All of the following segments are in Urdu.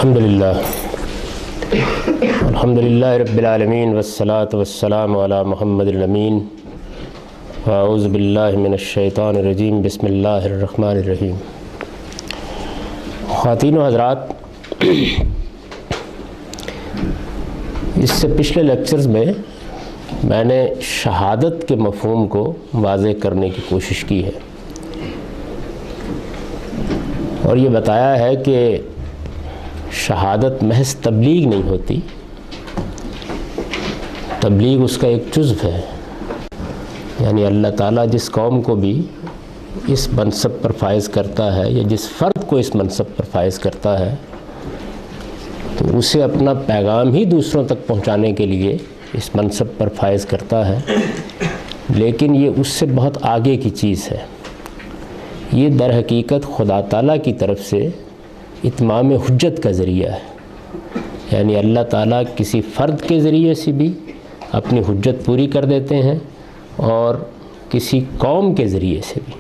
الحمدللہ رب العالمین والصلاة والسلام علی محمد الامین واعوذ باللہ من الشیطان الرجیم بسم اللہ الرحمن الرحیم۔ خواتین و حضرات، اس سے پچھلے لیکچرز میں نے شہادت کے مفہوم کو واضح کرنے کی کوشش کی ہے اور یہ بتایا ہے کہ شہادت محض تبلیغ نہیں ہوتی، تبلیغ اس کا ایک جزو ہے۔ یعنی اللہ تعالیٰ جس قوم کو بھی اس منصب پر فائز کرتا ہے یا جس فرد کو اس منصب پر فائز کرتا ہے تو اسے اپنا پیغام ہی دوسروں تک پہنچانے کے لیے اس منصب پر فائز کرتا ہے، لیکن یہ اس سے بہت آگے کی چیز ہے۔ یہ در حقیقت خدا تعالیٰ کی طرف سے اتمام حجت کا ذریعہ ہے۔ یعنی اللہ تعالیٰ کسی فرد کے ذریعے سے بھی اپنی حجت پوری کر دیتے ہیں اور کسی قوم کے ذریعے سے بھی۔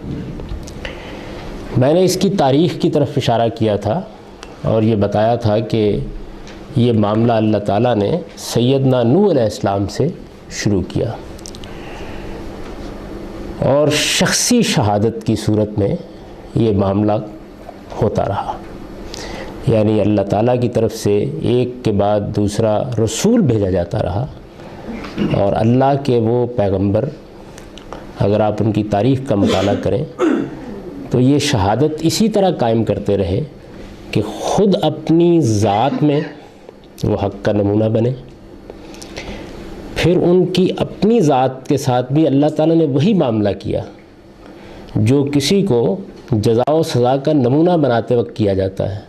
میں نے اس کی تاریخ کی طرف اشارہ کیا تھا اور یہ بتایا تھا کہ یہ معاملہ اللہ تعالیٰ نے سیدنا نوح علیہ السلام سے شروع کیا اور شخصی شہادت کی صورت میں یہ معاملہ ہوتا رہا۔ یعنی اللہ تعالیٰ کی طرف سے ایک کے بعد دوسرا رسول بھیجا جاتا رہا اور اللہ کے وہ پیغمبر، اگر آپ ان کی تاریخ کا مطالعہ کریں تو یہ شہادت اسی طرح قائم کرتے رہے کہ خود اپنی ذات میں وہ حق کا نمونہ بنے، پھر ان کی اپنی ذات کے ساتھ بھی اللہ تعالیٰ نے وہی معاملہ کیا جو کسی کو جزا و سزا کا نمونہ بناتے وقت کیا جاتا ہے۔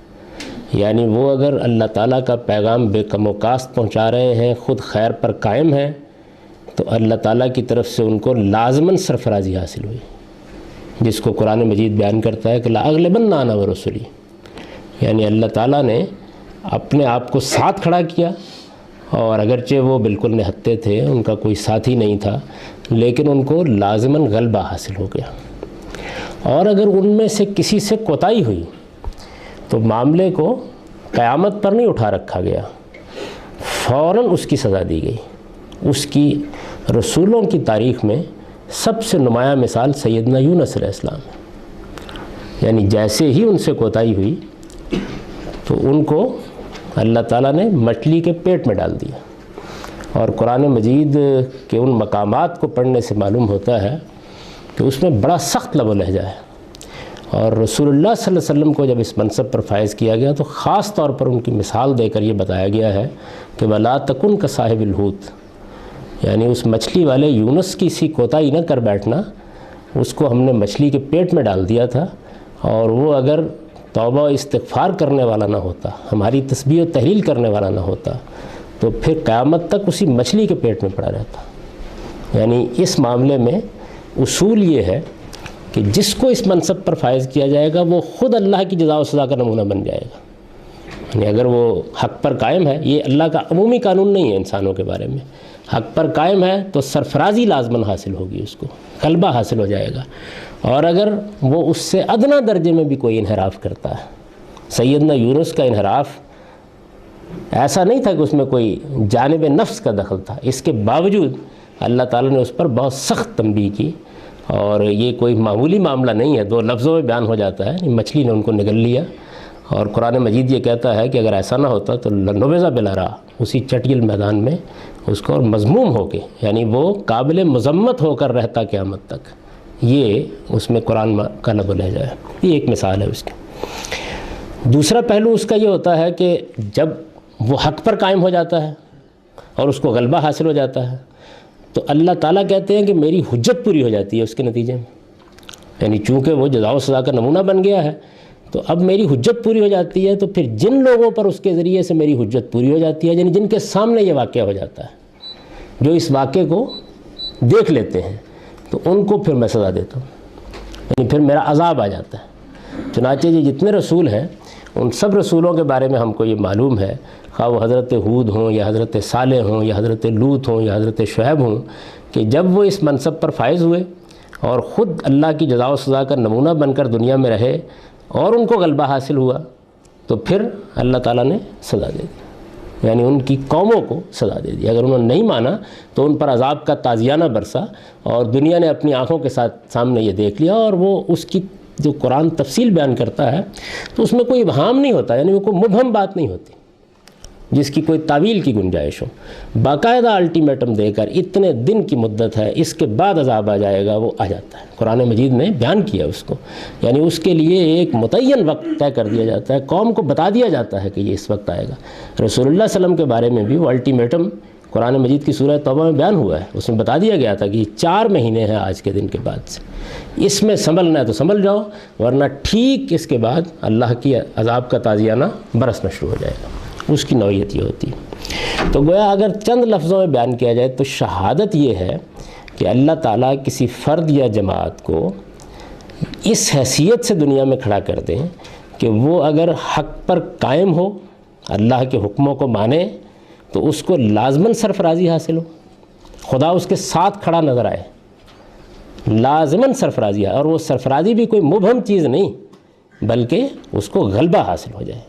یعنی وہ اگر اللہ تعالیٰ کا پیغام بے کم و کاست پہنچا رہے ہیں، خود خیر پر قائم ہیں، تو اللہ تعالیٰ کی طرف سے ان کو لازماً سرفرازی حاصل ہوئی، جس کو قرآن مجید بیان کرتا ہے کہ لَأَغْلِبَنَّ أَنَا وَرُسُلِي۔ یعنی اللہ تعالیٰ نے اپنے آپ کو ساتھ کھڑا کیا، اور اگرچہ وہ بالکل نہتے تھے، ان کا کوئی ساتھی نہیں تھا، لیکن ان کو لازماً غلبہ حاصل ہو گیا۔ اور اگر ان میں سے کسی سے کوتاہی ہوئی تو معاملے کو قیامت پر نہیں اٹھا رکھا گیا، فوراً اس کی سزا دی گئی۔ اس کی رسولوں کی تاریخ میں سب سے نمایاں مثال سیدنا یونس علیہ السلام ہے۔ یعنی جیسے ہی ان سے کوتاہی ہوئی تو ان کو اللہ تعالیٰ نے مچھلی کے پیٹ میں ڈال دیا، اور قرآن مجید کے ان مقامات کو پڑھنے سے معلوم ہوتا ہے کہ اس میں بڑا سخت لب و لہجہ ہے۔ اور رسول اللہ صلی اللہ علیہ وسلم کو جب اس منصب پر فائز کیا گیا تو خاص طور پر ان کی مثال دے کر یہ بتایا گیا ہے کہ وَلَا تَكُنْ كَصَاحِبِ الْحُوتِ۔ یعنی اس مچھلی والے یونس کی سی کوتاہی نہ کر بیٹھنا، اس کو ہم نے مچھلی کے پیٹ میں ڈال دیا تھا، اور وہ اگر توبہ و استغفار کرنے والا نہ ہوتا، ہماری تسبیح و تحلیل کرنے والا نہ ہوتا، تو پھر قیامت تک اسی مچھلی کے پیٹ میں پڑا رہتا۔ یعنی اس معاملے میں اصول یہ ہے کہ جس کو اس منصب پر فائز کیا جائے گا وہ خود اللہ کی جزا و سزا کا نمونہ بن جائے گا۔ یعنی اگر وہ حق پر قائم ہے، یہ اللہ کا عمومی قانون نہیں ہے انسانوں کے بارے میں، حق پر قائم ہے تو سرفرازی لازماً حاصل ہوگی، اس کو غلبہ حاصل ہو جائے گا۔ اور اگر وہ اس سے ادنا درجے میں بھی کوئی انحراف کرتا ہے، سیدنا یونس کا انحراف ایسا نہیں تھا کہ اس میں کوئی جانب نفس کا دخل تھا، اس کے باوجود اللہ تعالیٰ نے اس پر بہت سخت تنبیہ کی، اور یہ کوئی معمولی معاملہ نہیں ہے، دو لفظوں میں بیان ہو جاتا ہے۔ مچھلی نے ان کو نگل لیا، اور قرآن مجید یہ کہتا ہے کہ اگر ایسا نہ ہوتا تو لنبذ بالعراء، اسی چٹیل میدان میں اس کو، اور مذموم ہو کے، یعنی وہ قابل مذمت ہو کر رہتا قیامت تک۔ یہ اس میں قرآن کا لب و لہجہ ہے، یہ ایک مثال ہے اس کی۔ دوسرا پہلو اس کا یہ ہوتا ہے کہ جب وہ حق پر قائم ہو جاتا ہے اور اس کو غلبہ حاصل ہو جاتا ہے تو اللہ تعالیٰ کہتے ہیں کہ میری حجت پوری ہو جاتی ہے اس کے نتیجے میں۔ یعنی چونکہ وہ جزا و سزا کا نمونہ بن گیا ہے تو اب میری حجت پوری ہو جاتی ہے، تو پھر جن لوگوں پر اس کے ذریعے سے میری حجت پوری ہو جاتی ہے، یعنی جن کے سامنے یہ واقعہ ہو جاتا ہے، جو اس واقعے کو دیکھ لیتے ہیں، تو ان کو پھر میں سزا دیتا ہوں، یعنی پھر میرا عذاب آ جاتا ہے۔ چنانچہ یہ جتنے رسول ہیں ان سب رسولوں کے بارے میں ہم کو یہ معلوم ہے، خواہ وہ حضرت ہود ہوں یا حضرت صالح ہوں یا حضرت لوط ہوں یا حضرت شعیب ہوں، کہ جب وہ اس منصب پر فائز ہوئے اور خود اللہ کی جزا و سزا کا نمونہ بن کر دنیا میں رہے اور ان کو غلبہ حاصل ہوا، تو پھر اللہ تعالیٰ نے سزا دے دی، یعنی ان کی قوموں کو سزا دے دی۔ اگر انہوں نے نہیں مانا تو ان پر عذاب کا تازیانہ برسا، اور دنیا نے اپنی آنکھوں کے ساتھ سامنے یہ دیکھ لیا، اور وہ اس کی جو قرآن تفصیل بیان کرتا ہے تو اس میں کوئی ابہام نہیں ہوتا، یعنی وہ کوئی مبہم بات نہیں ہوتی جس کی کوئی تعویل کی گنجائش ہو۔ باقاعدہ الٹیمیٹم دے کر اتنے دن کی مدت ہے، اس کے بعد عذاب آ جائے گا، وہ آ جاتا ہے۔ قرآن مجید نے بیان کیا اس کو، یعنی اس کے لیے ایک متعین وقت طے کر دیا جاتا ہے، قوم کو بتا دیا جاتا ہے کہ یہ اس وقت آئے گا۔ رسول اللہ صلی اللہ علیہ وسلم کے بارے میں بھی وہ الٹیمیٹم قرآن مجید کی سورہ توبہ میں بیان ہوا ہے، اس میں بتا دیا گیا تھا کہ یہ 4 مہینے ہیں آج کے دن کے بعد سے، اس میں سنبھلنا ہے تو سنبھل جاؤ، ورنہ ٹھیک اس کے بعد اللہ کی عذاب کا تازیانہ برسنا شروع ہو جائے گا۔ اس کی نوعیت یہ ہوتی ہے۔ تو گویا اگر چند لفظوں میں بیان کیا جائے تو شہادت یہ ہے کہ اللہ تعالیٰ کسی فرد یا جماعت کو اس حیثیت سے دنیا میں کھڑا کر دیں کہ وہ اگر حق پر قائم ہو، اللہ کے حکموں کو مانے، تو اس کو لازماً سرفرازی حاصل ہو، خدا اس کے ساتھ کھڑا نظر آئے، لازماً سرفرازی ہے، اور وہ سرفرازی بھی کوئی مبہم چیز نہیں بلکہ اس کو غلبہ حاصل ہو جائے،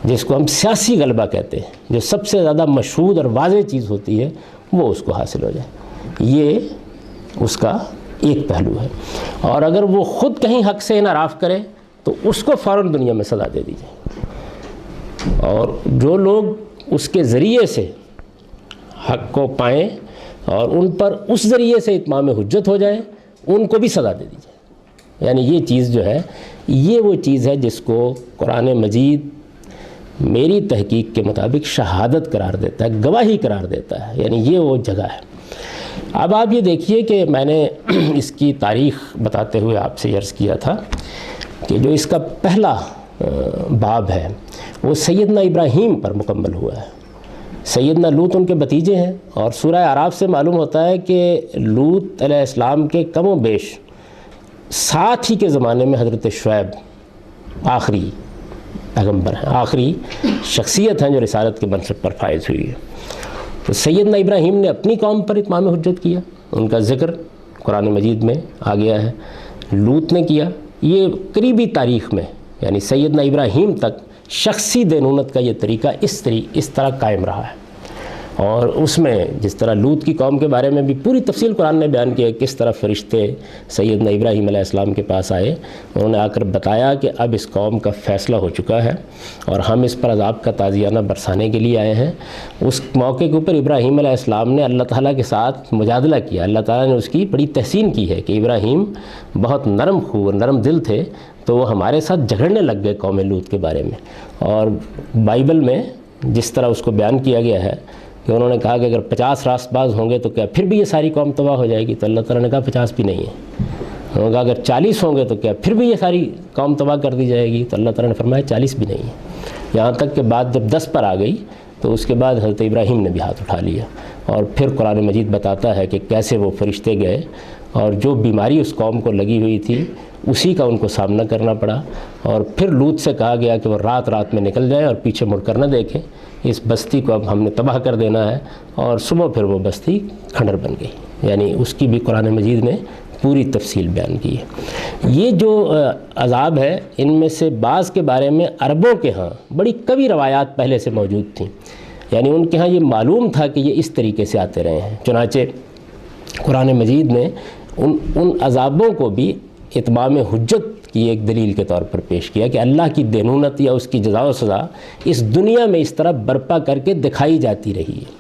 جس کو ہم سیاسی غلبہ کہتے ہیں، جو سب سے زیادہ مشہود اور واضح چیز ہوتی ہے وہ اس کو حاصل ہو جائے، یہ اس کا ایک پہلو ہے۔ اور اگر وہ خود کہیں حق سے انحراف کرے تو اس کو فوراً دنیا میں سزا دے دی جائے، اور جو لوگ اس کے ذریعے سے حق کو پائیں اور ان پر اس ذریعے سے اتمام حجت ہو جائے، ان کو بھی سزا دے دی جائے۔ یعنی یہ چیز جو ہے، یہ وہ چیز ہے جس کو قرآن مجید میری تحقیق کے مطابق شہادت قرار دیتا ہے، گواہی قرار دیتا ہے، یعنی یہ وہ جگہ ہے۔ اب آپ یہ دیکھیے کہ میں نے اس کی تاریخ بتاتے ہوئے آپ سے عرض کیا تھا کہ جو اس کا پہلا باب ہے وہ سیدنا ابراہیم پر مکمل ہوا ہے۔ سیدنا لوط ان کے بھتیجے ہیں، اور سورہ اعراف سے معلوم ہوتا ہے کہ لوط علیہ السلام کے کم و بیش ساتھ ہی کے زمانے میں حضرت شعیب آخری پیغمبر ہیں، آخری شخصیت ہیں جو رسالت کے منصب پر فائز ہوئی ہے۔ تو سیدنا ابراہیم نے اپنی قوم پر اتمام حجت کیا، ان کا ذکر قرآن مجید میں آ گیا ہے، لوط نے کیا۔ یہ قریبی تاریخ میں یعنی سیدنا ابراہیم تک شخصی دینونت کا یہ طریقہ اس طرح قائم رہا ہے، اور اس میں جس طرح لوط کی قوم کے بارے میں بھی پوری تفصیل قرآن نے بیان کی ہے، کس طرح فرشتے سیدنا ابراہیم علیہ السلام کے پاس آئے، انہوں نے آ کر بتایا کہ اب اس قوم کا فیصلہ ہو چکا ہے اور ہم اس پر عذاب کا تازیانہ برسانے کے لیے آئے ہیں۔ اس موقع کے اوپر ابراہیم علیہ السلام نے اللہ تعالیٰ کے ساتھ مجادلہ کیا، اللہ تعالیٰ نے اس کی بڑی تحسین کی ہے کہ ابراہیم بہت نرم خو اور نرم دل تھے، تو وہ ہمارے ساتھ جھگڑنے لگ گئے قوم لوط کے بارے میں۔ اور بائبل میں جس طرح اس کو بیان کیا گیا ہے کہ انہوں نے کہا کہ اگر 50 راست باز ہوں گے تو کیا پھر بھی یہ ساری قوم تباہ ہو جائے گی؟ تو اللہ تعالیٰ نے کہا 50 بھی نہیں ہے۔ انہوں نے کہا اگر 40 ہوں گے تو کیا پھر بھی یہ ساری قوم تباہ کر دی جائے گی؟ تو اللہ تعالیٰ نے فرمایا 40 بھی نہیں ہے۔ یہاں تک کہ بات جب 10 پر آ گئی تو اس کے بعد حضرت ابراہیم نے بھی ہاتھ اٹھا لیا، اور پھر قرآن مجید بتاتا ہے کہ کیسے وہ فرشتے گئے اور جو بیماری اس قوم کو لگی ہوئی تھی اسی کا ان کو سامنا کرنا پڑا، اور پھر لوط سے کہا گیا کہ وہ رات رات میں نکل جائیں اور پیچھے مڑ کر نہ دیکھیں، اس بستی کو اب ہم نے تباہ کر دینا ہے، اور صبح پھر وہ بستی کھنڈر بن گئی۔ یعنی اس کی بھی قرآن مجید نے پوری تفصیل بیان کی ہے۔ یہ جو عذاب ہے ان میں سے بعض کے بارے میں عربوں کے ہاں بڑی کبھی روایات پہلے سے موجود تھیں، یعنی ان کے ہاں یہ معلوم تھا کہ یہ اس طریقے سے آتے رہے ہیں، چنانچہ قرآن مجید نے ان عذابوں کو بھی اتمام حجت کی ایک دلیل کے طور پر پیش کیا کہ اللہ کی دینونت یا اس کی جزا و سزا اس دنیا میں اس طرح برپا کر کے دکھائی جاتی رہی ہے۔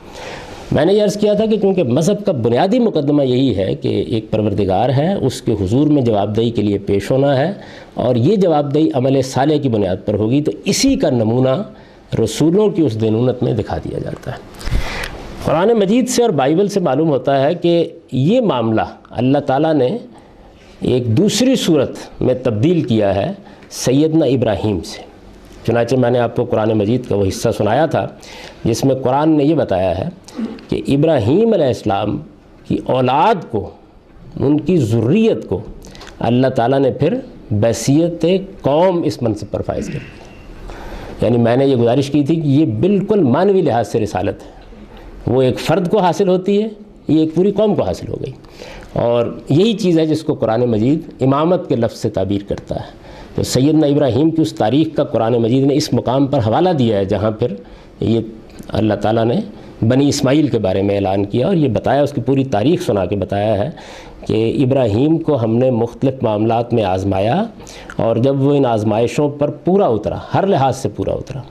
میں نے یہ عرض کیا تھا کہ چونکہ مذہب کا بنیادی مقدمہ یہی ہے کہ ایک پروردگار ہے، اس کے حضور میں جواب دہی کے لیے پیش ہونا ہے، اور یہ جواب دہی عمل صالح کی بنیاد پر ہوگی، تو اسی کا نمونہ رسولوں کی اس دینونت میں دکھا دیا جاتا ہے۔ قرآن مجید سے اور بائبل سے معلوم ہوتا ہے کہ یہ معاملہ اللہ تعالیٰ نے ایک دوسری صورت میں تبدیل کیا ہے سیدنا ابراہیم سے۔ چنانچہ میں نے آپ کو قرآن مجید کا وہ حصہ سنایا تھا جس میں قرآن نے یہ بتایا ہے کہ ابراہیم علیہ السلام کی اولاد کو، ان کی ذریت کو اللہ تعالیٰ نے پھر بحیثیت قوم اس منصب پر فائز کر دیا۔ یعنی میں نے یہ گزارش کی تھی کہ یہ بالکل معنوی لحاظ سے رسالت ہے، وہ ایک فرد کو حاصل ہوتی ہے، یہ ایک پوری قوم کو حاصل ہو گئی، اور یہی چیز ہے جس کو قرآن مجید امامت کے لفظ سے تعبیر کرتا ہے۔ تو سیدنا ابراہیم کی اس تاریخ کا قرآن مجید نے اس مقام پر حوالہ دیا ہے جہاں پھر یہ اللہ تعالیٰ نے بنی اسماعیل کے بارے میں اعلان کیا اور یہ بتایا، اس کی پوری تاریخ سنا کے بتایا ہے کہ ابراہیم کو ہم نے مختلف معاملات میں آزمایا، اور جب وہ ان آزمائشوں پر پورا اترا، ہر لحاظ سے پورا اترا،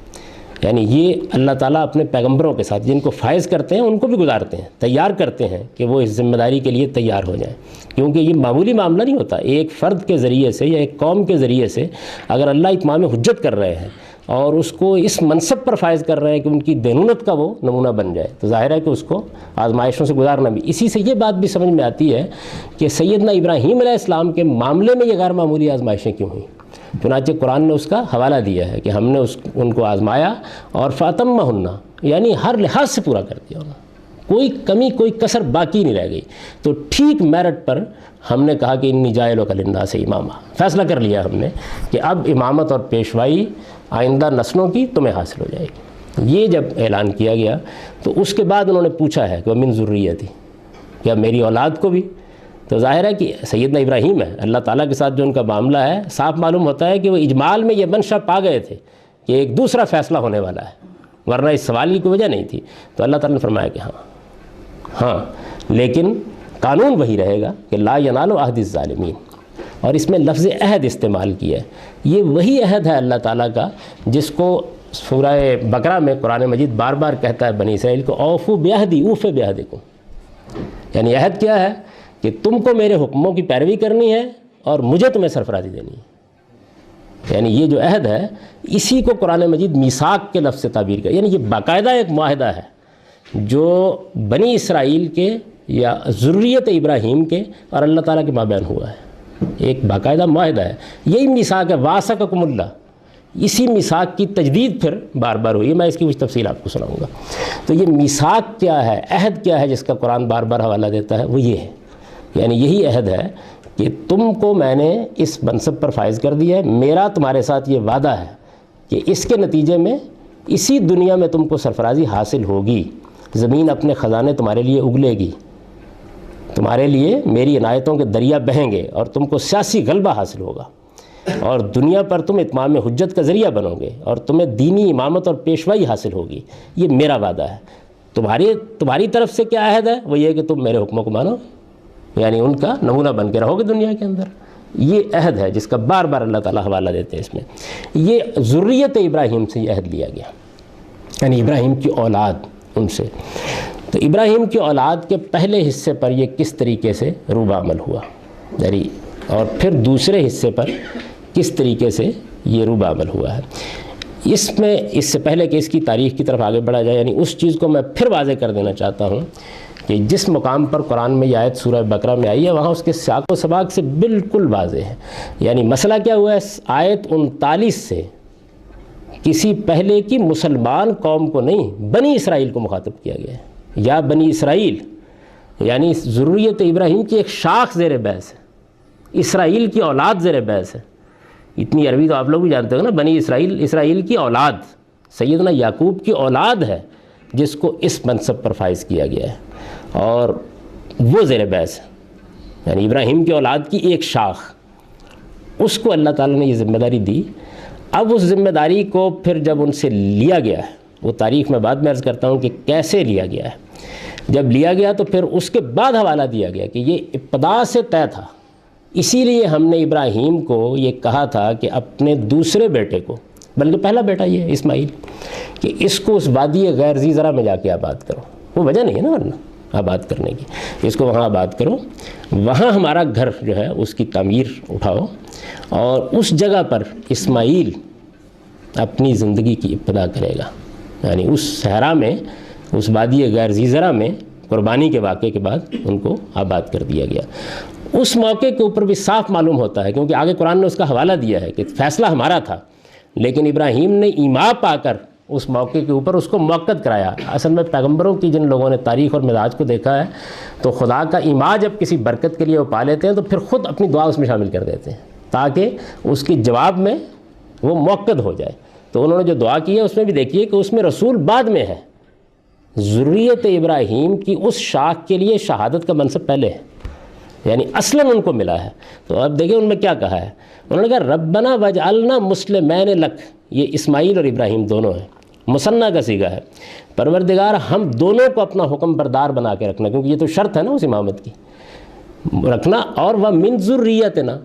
یعنی یہ اللہ تعالیٰ اپنے پیغمبروں کے ساتھ جن کو فائز کرتے ہیں ان کو بھی گزارتے ہیں، تیار کرتے ہیں کہ وہ اس ذمہ داری کے لیے تیار ہو جائیں، کیونکہ یہ معمولی معاملہ نہیں ہوتا۔ ایک فرد کے ذریعے سے یا ایک قوم کے ذریعے سے اگر اللہ اتمام حجت کر رہے ہیں اور اس کو اس منصب پر فائز کر رہے ہیں کہ ان کی دینونت کا وہ نمونہ بن جائے، تو ظاہر ہے کہ اس کو آزمائشوں سے گزارنا بھی۔ اسی سے یہ بات بھی سمجھ میں آتی ہے کہ سیدنا ابراہیم علیہ السلام کے معاملے میں یہ غیر معمولی آزمائشیں کیوں ہوئیں۔ چنانچہ قرآن نے اس کا حوالہ دیا ہے کہ ہم نے ان کو آزمایا اور فاتمہن، یعنی ہر لحاظ سے پورا کر دیا انہیں، کوئی کمی کوئی کسر باقی نہیں رہ گئی۔ تو ٹھیک میرٹ پر ہم نے کہا کہ انی جاعلک للناس اماما، فیصلہ کر لیا ہم نے کہ اب امامت اور پیشوائی آئندہ نسلوں کی تمہیں حاصل ہو جائے گی۔ یہ جب اعلان کیا گیا تو اس کے بعد انہوں نے پوچھا ہے کہ ومن ذریتی، کیا میری اولاد کو بھی؟ تو ظاہر ہے کہ سیدنا ابراہیم ہے، اللہ تعالیٰ کے ساتھ جو ان کا معاملہ ہے، صاف معلوم ہوتا ہے کہ وہ اجمال میں یہ منشا پا گئے تھے کہ ایک دوسرا فیصلہ ہونے والا ہے، ورنہ اس سوال کی کوئی وجہ نہیں تھی۔ تو اللہ تعالیٰ نے فرمایا کہ ہاں لیکن قانون وہی رہے گا کہ لا ینال عہد الظالمین، اور اس میں لفظ عہد استعمال کیا ہے۔ یہ وہی عہد ہے اللہ تعالیٰ کا جس کو سورہ بقرہ میں قرآن مجید بار بار کہتا ہے بنی اسرائیل کو، اوفو بعہدی اوف بعہدکم، یعنی عہد کیا ہے کہ تم کو میرے حکموں کی پیروی کرنی ہے اور مجھے تمہیں سرفرازی دینی ہے۔ یعنی یہ جو عہد ہے اسی کو قرآن مجید میثاق کے لفظ سے تعبیر کرے، یعنی یہ باقاعدہ ایک معاہدہ ہے جو بنی اسرائیل کے یا ذریت ابراہیم کے اور اللہ تعالیٰ کے مابین ہوا ہے، ایک باقاعدہ معاہدہ ہے۔ یہی میثاق ہے، واسقکم اللہ، اسی میثاق کی تجدید پھر بار بار ہوئی ہے، میں اس کی کچھ تفصیل آپ کو سناؤں گا۔ تو یہ میثاق کیا ہے، عہد کیا ہے جس کا قرآن بار بار حوالہ دیتا ہے، وہ یہ ہے، یعنی یہی عہد ہے کہ تم کو میں نے اس منصب پر فائز کر دیا ہے، میرا تمہارے ساتھ یہ وعدہ ہے کہ اس کے نتیجے میں اسی دنیا میں تم کو سرفرازی حاصل ہوگی، زمین اپنے خزانے تمہارے لیے اگلے گی، تمہارے لیے میری عنایتوں کے دریا بہیں گے اور تم کو سیاسی غلبہ حاصل ہوگا، اور دنیا پر تم اتمام حجت کا ذریعہ بنو گے اور تمہیں دینی امامت اور پیشوائی حاصل ہوگی۔ یہ میرا وعدہ ہے۔ تمہاری طرف سے کیا عہد ہے؟ وہ یہ کہ تم میرے حکموں کو مانو، یعنی ان کا نمونہ بن کے رہو گے دنیا کے اندر۔ یہ عہد ہے جس کا بار بار اللہ تعالیٰ حوالہ دیتے ہیں اس میں۔ یہ ذریت ابراہیم سے یہ عہد لیا گیا، یعنی ابراہیم کی اولاد ان سے۔ تو ابراہیم کی اولاد کے پہلے حصے پر یہ کس طریقے سے روبہ عمل ہوا، یعنی اور پھر دوسرے حصے پر کس طریقے سے یہ روبہ عمل ہوا ہے۔ اس میں اس سے پہلے کہ اس کی تاریخ کی طرف آگے بڑھا جائے، یعنی اس چیز کو میں پھر واضح کر دینا چاہتا ہوں کہ جس مقام پر قرآن میں یہ آیت سورہ بقرہ میں آئی ہے وہاں اس کے سیاق و سباق سے بالکل واضح ہے۔ یعنی مسئلہ کیا ہوا ہے، آیت 39 سے کسی پہلے کی مسلمان قوم کو نہیں، بنی اسرائیل کو مخاطب کیا گیا ہے۔ یا بنی اسرائیل یعنی ذریت ابراہیم کی ایک شاخ زیر بحث ہے، اسرائیل کی اولاد زیر بحث ہے۔ اتنی عربی تو آپ لوگ بھی جانتے ہو نا، بنی اسرائیل، اسرائیل کی اولاد، سیدنا یعقوب کی اولاد ہے جس کو اس منصب پر فائز کیا گیا ہے، اور وہ زیر بحث ہے، یعنی ابراہیم کی اولاد کی ایک شاخ، اس کو اللہ تعالیٰ نے یہ ذمہ داری دی۔ اب اس ذمہ داری کو پھر جب ان سے لیا گیا ہے، وہ تاریخ میں بعد میں عرض کرتا ہوں کہ کیسے لیا گیا ہے، جب لیا گیا تو پھر اس کے بعد حوالہ دیا گیا کہ یہ ابتدا سے طے تھا، اسی لیے ہم نے ابراہیم کو یہ کہا تھا کہ اپنے دوسرے بیٹے کو، بلکہ پہلا بیٹا یہ ہے اسماعیل، کہ اس کو اس وادی غیر ذی زرع میں جا کے آباد کرو۔ وہ وجہ نہیں ہے نا ورنہ آباد کرنے کی، اس کو وہاں آباد کرو، وہاں ہمارا گھر جو ہے اس کی تعمیر اٹھاؤ، اور اس جگہ پر اسماعیل اپنی زندگی کی ابتدا کرے گا۔ یعنی اس صحرا میں، اس وادی غیر ذی زرع میں قربانی کے واقعے کے بعد ان کو آباد کر دیا گیا۔ اس موقع کے اوپر بھی صاف معلوم ہوتا ہے، کیونکہ آگے قرآن نے اس کا حوالہ دیا ہے کہ فیصلہ ہمارا تھا، لیکن ابراہیم نے ایما پا کر اس موقع کے اوپر اس کو موقت کرایا۔ اصل میں پیغمبروں کی جن لوگوں نے تاریخ اور مزاج کو دیکھا ہے تو خدا کا ایما جب کسی برکت کے لیے وہ پا لیتے ہیں تو پھر خود اپنی دعا اس میں شامل کر دیتے ہیں تاکہ اس کی جواب میں وہ موقت ہو جائے۔ تو انہوں نے جو دعا کی ہے اس میں بھی دیکھیے کہ اس میں رسول بعد میں ہے، ذریت ابراہیم کی اس شاخ کے لیے شہادت کا منصب پہلے ہے، یعنی اصلاً ان کو ملا ہے۔ تو اب دیکھیں ان میں کیا کہا ہے، انہوں نے کہا ربنا وجعلنا مسلمین لک، یہ اسماعیل اور ابراہیم دونوں ہیں، مثنیٰ کا صیغہ ہے، پروردگار ہم دونوں کو اپنا حکم بردار بنا کے رکھنا، کیونکہ یہ تو شرط ہے نا اس امامت کی، رکھنا، اور وہ من ذریتنا،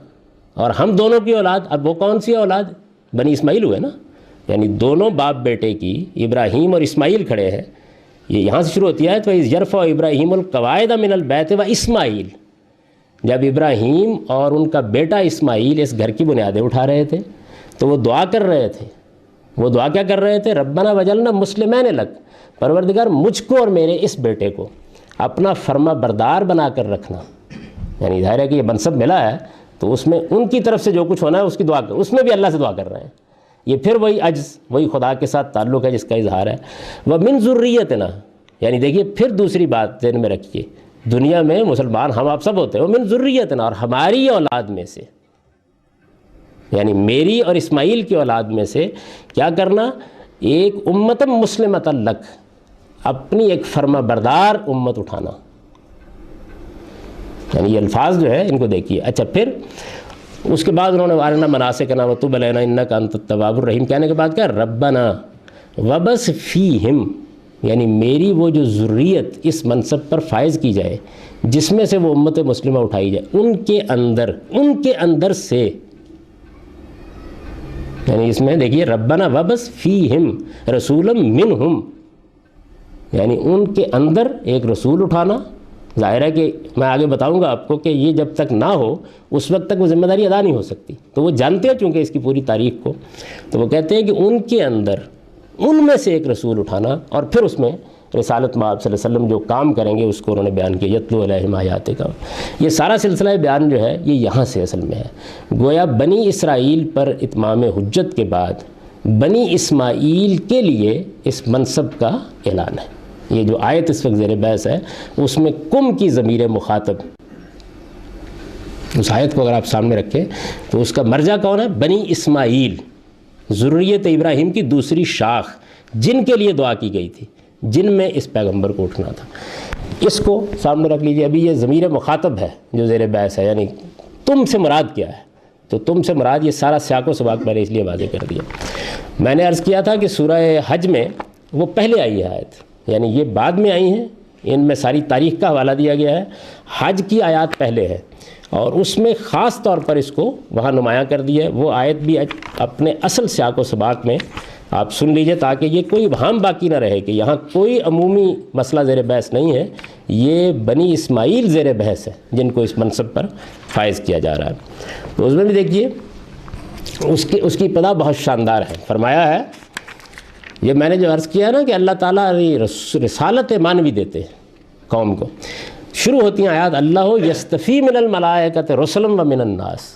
اور ہم دونوں کی اولاد۔ اب وہ کون سی اولاد؟ بنی اسماعیل ہوئے نا، یعنی دونوں باپ بیٹے کی، ابراہیم اور اسماعیل کھڑے ہیں، یہ یہاں سے شروع ہوتی ہے۔ تو یرفع ابراہیم القواعد من البیت و اسماعیل، جب ابراہیم اور ان کا بیٹا اسماعیل اس گھر کی بنیادیں اٹھا رہے تھے تو وہ دعا کر رہے تھے، وہ دعا کیا کر رہے تھے؟ ربنا وجعلنا مسلمین لک، پروردگار مجھ کو اور میرے اس بیٹے کو اپنا فرما بردار بنا کر رکھنا۔ یعنی ظاہر ہے کہ یہ منصب ملا ہے تو اس میں ان کی طرف سے جو کچھ ہونا ہے اس کی دعا کر، اس میں بھی اللہ سے دعا کر رہے ہیں۔ یہ پھر وہی عجز، وہی خدا کے ساتھ تعلق ہے جس کا اظہار ہے۔ وَمِن ذُرِّيَّتِنَا، یعنی دیکھیے پھر دوسری بات ذہن میں رکھیے، دنیا میں مسلمان ہم آپ سب ہوتے ہیں، وَمِن ذُرِّيَّتِنَا، اور ہماری اولاد میں سے، یعنی میری اور اسماعیل کی اولاد میں سے کیا کرنا؟ ایک امت مسلمۃ لک، اپنی ایک فرما بردار امت اٹھانا۔ یعنی یہ الفاظ جو ہے ان کو دیکھیے۔ اچھا پھر اس کے بعد انہوں نے وارنا مناسکنا وتب علینا انک انت التواب الرحیم کہنے کے بعد کیا؟ ربنا وبث فیہم، یعنی میری وہ جو ذریت اس منصب پر فائز کی جائے جس میں سے وہ امت مسلمہ اٹھائی جائے، ان کے اندر سے، یعنی اس میں دیکھیے ربنا وبث فیہم رسولا منہم، یعنی ان کے اندر ایک رسول اٹھانا۔ ظاہر ہے کہ میں آگے بتاؤں گا آپ کو کہ یہ جب تک نہ ہو اس وقت تک وہ ذمہ داری ادا نہیں ہو سکتی، تو وہ جانتے ہیں چونکہ اس کی پوری تاریخ کو، تو وہ کہتے ہیں کہ ان کے اندر ان میں سے ایک رسول اٹھانا، اور پھر اس میں رسالت مآب صلی اللہ علیہ وسلم جو کام کریں گے اس کو انہوں نے بیان کیا، یتلو علیہم آیات کا۔ یہ سارا سلسلہ بیان جو ہے یہ یہاں سے اصل میں ہے، گویا بنی اسرائیل پر اتمام حجت کے بعد بنی اسماعیل کے لیے اس منصب کا اعلان ہے۔ یہ جو آیت اس وقت زیر بحث ہے اس میں کم کی ضمیر مخاطب، اس آیت کو اگر آپ سامنے رکھیں تو اس کا مرجع کون ہے؟ بنی اسماعیل، ذریت ابراہیم کی دوسری شاخ، جن کے لیے دعا کی گئی تھی، جن میں اس پیغمبر کو اٹھنا تھا۔ اس کو سامنے رکھ لیجئے۔ ابھی یہ ضمیر مخاطب ہے جو زیر بحث ہے، یعنی تم سے مراد کیا ہے؟ تو تم سے مراد یہ سارا سیاق و سباق میں نے اس لیے واضح کر دیا۔ میں نے عرض کیا تھا کہ سورہ حج میں وہ پہلے آئی ہے آیت، یعنی یہ بعد میں آئی ہیں، ان میں ساری تاریخ کا حوالہ دیا گیا ہے، حج کی آیات پہلے ہے، اور اس میں خاص طور پر اس کو وہاں نمایاں کر دیا ہے۔ وہ آیت بھی اپنے اصل سیاق و سباق میں آپ سن لیجئے تاکہ یہ کوئی ابہام باقی نہ رہے کہ یہاں کوئی عمومی مسئلہ زیر بحث نہیں ہے، یہ بنی اسماعیل زیر بحث ہے جن کو اس منصب پر فائز کیا جا رہا ہے۔ تو اس میں بھی دیکھیے اس کی ابتدا بہت شاندار ہے۔ فرمایا ہے، یہ میں نے جو عرض کیا نا کہ اللہ تعالیٰ رسالت مانوی دیتے ہیں قوم کو، شروع ہوتی ہیں آیات اللہ یستفی من الملائکۃ رسلا و من الناس،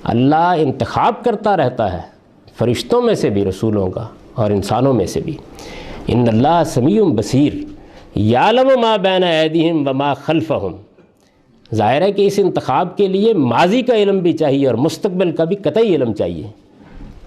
اللہ انتخاب کرتا رہتا ہے فرشتوں میں سے بھی رسولوں کا اور انسانوں میں سے بھی۔ ان اللہ سمیع بصیر یعلم ما بین ایدیہم وما خلفہم، ظاہر ہے کہ اس انتخاب کے لیے ماضی کا علم بھی چاہیے اور مستقبل کا بھی قطعی علم چاہیے،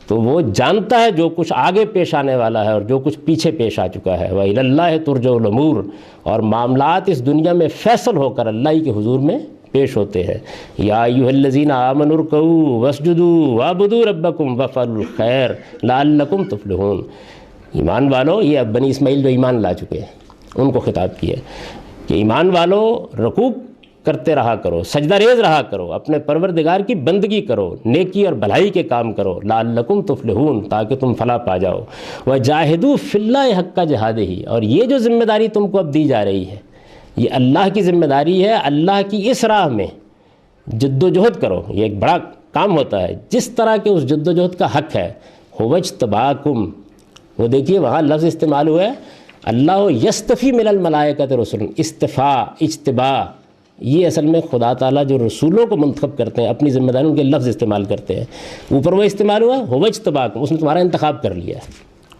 تو وہ جانتا ہے جو کچھ آگے پیش آنے والا ہے اور جو کچھ پیچھے پیش آ چکا ہے۔ وَإِلَى اللَّهِ تُرْجَعُ الْأُمُورُ، اور معاملات اس دنیا میں فیصل ہو کر اللہ ہی کے حضور میں پیش ہوتے ہیں۔ یا ایھا الذین آمنوا ارکعوا واسجدوا واعبدوا ربکم وافعلوا الخیر لعلکم تفلحون۔ ایمان والو، یہ اب بنی اسماعیل جو ایمان لا چکے ہیں ان کو خطاب کیا ہے کہ ایمان والو رکوع کرتے رہا کرو، سجدہ ریز رہا کرو، اپنے پروردگار کی بندگی کرو، نیکی اور بھلائی کے کام کرو، لعلکم تفلحون، تاکہ تم فلاح پا جاؤ، وجاہدوا فی اللہ حق جہادہ، اور یہ جو ذمہ داری تم کو اب دی جا رہی ہے یہ اللہ کی ذمہ داری ہے، اللہ کی اس راہ میں جد و جہد کرو، یہ ایک بڑا کام ہوتا ہے، جس طرح کے اس جد و جہد کا حق ہے۔ هو اجتباکم، وہ دیکھیے وہاں لفظ استعمال ہوا ہے اللہ یستفی من الملائکۃ رسلا، استفاء، اجتباء، یہ اصل میں خدا تعالیٰ جو رسولوں کو منتخب کرتے ہیں اپنی ذمہ داریوں کے لفظ استعمال کرتے ہیں، اوپر وہ استعمال ہوا هو اجتباکم، اس نے تمہارا انتخاب کر لیا ہے،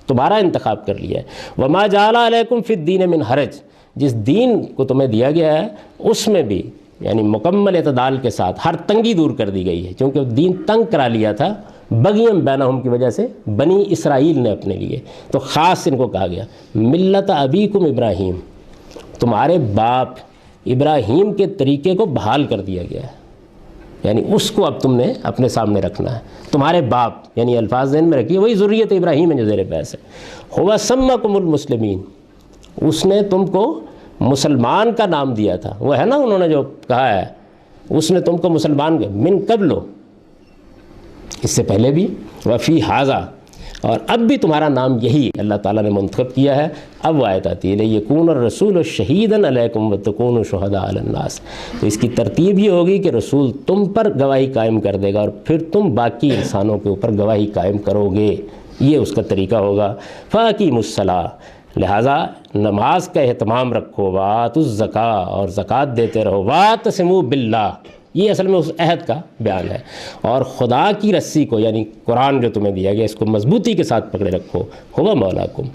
تمہارا انتخاب کر لیا ہے۔ وما جعل علیکم فی الدین من حرج، جس دین کو تمہیں دیا گیا ہے اس میں بھی یعنی مکمل اعتدال کے ساتھ ہر تنگی دور کر دی گئی ہے، چونکہ دین تنگ کرا لیا تھا بغیم بینہم کی وجہ سے بنی اسرائیل نے اپنے لیے، تو خاص ان کو کہا گیا ملت ابیکم ابراہیم، تمہارے باپ ابراہیم کے طریقے کو بحال کر دیا گیا ہے، یعنی اس کو اب تم نے اپنے سامنے رکھنا ہے. تمہارے باپ یعنی الفاظ ذہن میں رکھیے، وہی ذریت ابراہیم ہے جو زیر بحث ہے. ہوا سماکم المسلمین، اس نے تم کو مسلمان کا نام دیا تھا. وہ ہے نا انہوں نے جو کہا ہے، اس نے تم کو مسلمان من قبل، اس سے پہلے بھی، وفی حاذا، اور اب بھی تمہارا نام یہی اللہ تعالیٰ نے منتخب کیا ہے. اب وہ آیت آتی ہے لیکون الرسول شہیدا علیکم وتکونوا شہداء علی الناس. تو اس کی ترتیب یہ ہوگی کہ رسول تم پر گواہی قائم کر دے گا اور پھر تم باقی انسانوں کے اوپر گواہی قائم کرو گے. یہ اس کا طریقہ ہوگا. فاقیموا الصلاۃ، لہٰذا نماز کا اہتمام رکھو. وآتوا الزکاۃ، اور زکوٰۃ دیتے رہو. واعتصموا باللہ، یہ اصل میں اس عہد کا بیان ہے. اور خدا کی رسی کو یعنی قرآن جو تمہیں دیا گیا اس کو مضبوطی کے ساتھ پکڑے رکھو. ہوا مولاکم،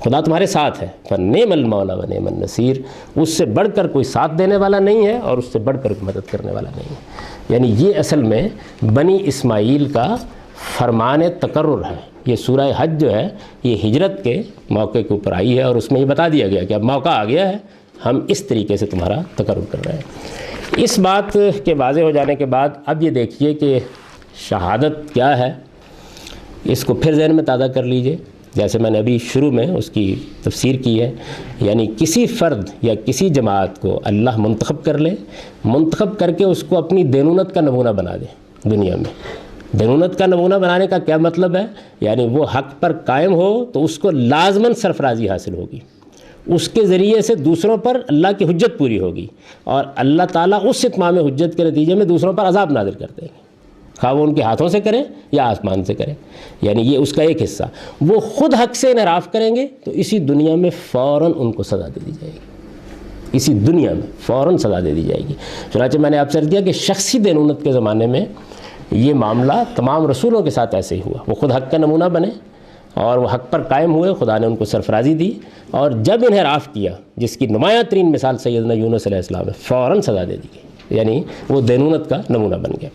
خدا تمہارے ساتھ ہے. فنعم المولا ونعم النصیر، اس سے بڑھ کر کوئی ساتھ دینے والا نہیں ہے اور اس سے بڑھ کر کوئی مدد کرنے والا نہیں ہے. یعنی یہ اصل میں بنی اسماعیل کا فرمان تقرر ہے. یہ سورہ حج جو ہے یہ ہجرت کے موقع کے اوپر آئی ہے اور اس میں یہ بتا دیا گیا کہ اب موقع آ گیا ہے، ہم اس طریقے سے تمہارا تقرر کر رہے ہیں. اس بات کے واضح ہو جانے کے بعد اب یہ دیکھیے کہ شہادت کیا ہے، اس کو پھر ذہن میں تازہ کر لیجئے. جیسے میں نے ابھی شروع میں اس کی تفسیر کی ہے، یعنی کسی فرد یا کسی جماعت کو اللہ منتخب کر لے، منتخب کر کے اس کو اپنی دینونت کا نمونہ بنا دے دنیا میں. دینونت کا نمونہ بنانے کا کیا مطلب ہے؟ یعنی وہ حق پر قائم ہو تو اس کو لازماً سرفرازی حاصل ہوگی، اس کے ذریعے سے دوسروں پر اللہ کی حجت پوری ہوگی اور اللہ تعالیٰ اس اتمام حجت کے نتیجے میں دوسروں پر عذاب نازل کر دیں گے، خواہ وہ ان کے ہاتھوں سے کریں یا آسمان سے کریں. یعنی یہ اس کا ایک حصہ. وہ خود حق سے انحراف کریں گے تو اسی دنیا میں فوراً ان کو سزا دے دی جائے گی، اسی دنیا میں فوراً سزا دے دی جائے گی. چنانچہ میں نے آپ سے عرض کیا کہ شخصی دینونت کے زمانے میں یہ معاملہ تمام رسولوں کے ساتھ ایسے ہی ہوا. وہ خود حق کا نمونہ بنے اور وہ حق پر قائم ہوئے، خدا نے ان کو سرفرازی دی، اور جب انحراف کیا جس کی نمایاں ترین مثال سیدنا یونس علیہ السلام ہے، فوراً سزا دے دی گئی، یعنی وہ دینونت کا نمونہ بن گیا.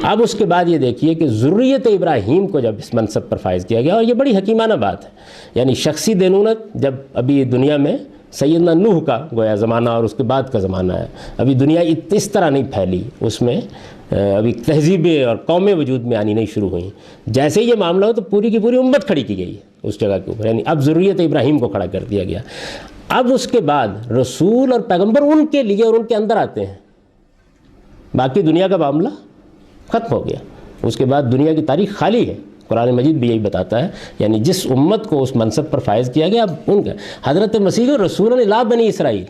اب اس کے بعد یہ دیکھیے کہ ذریت ابراہیم کو جب اس منصب پر فائز کیا گیا، اور یہ بڑی حکیمانہ بات ہے، یعنی شخصی دینونت جب ابھی دنیا میں سیدنا نوح کا گویا زمانہ اور اس کے بعد کا زمانہ ہے، ابھی دنیا اس طرح نہیں پھیلی، اس میں ابھی تہذیبیں اور قومیں وجود میں آنی نہیں شروع ہوئیں. جیسے ہی یہ معاملہ ہو تو پوری کی پوری امت کھڑی کی گئی ہے اس جگہ کے اوپر، یعنی اب ذریت ابراہیم کو کھڑا کر دیا گیا. اب اس کے بعد رسول اور پیغمبر ان کے لیے اور ان کے اندر آتے ہیں، باقی دنیا کا معاملہ ختم ہو گیا. اس کے بعد دنیا کی تاریخ خالی ہے. قرآن مجید بھی یہی بتاتا ہے، یعنی جس امت کو اس منصب پر فائز کیا گیا اب ان کا حضرت مسیح رسول الی بنی اسرائیل،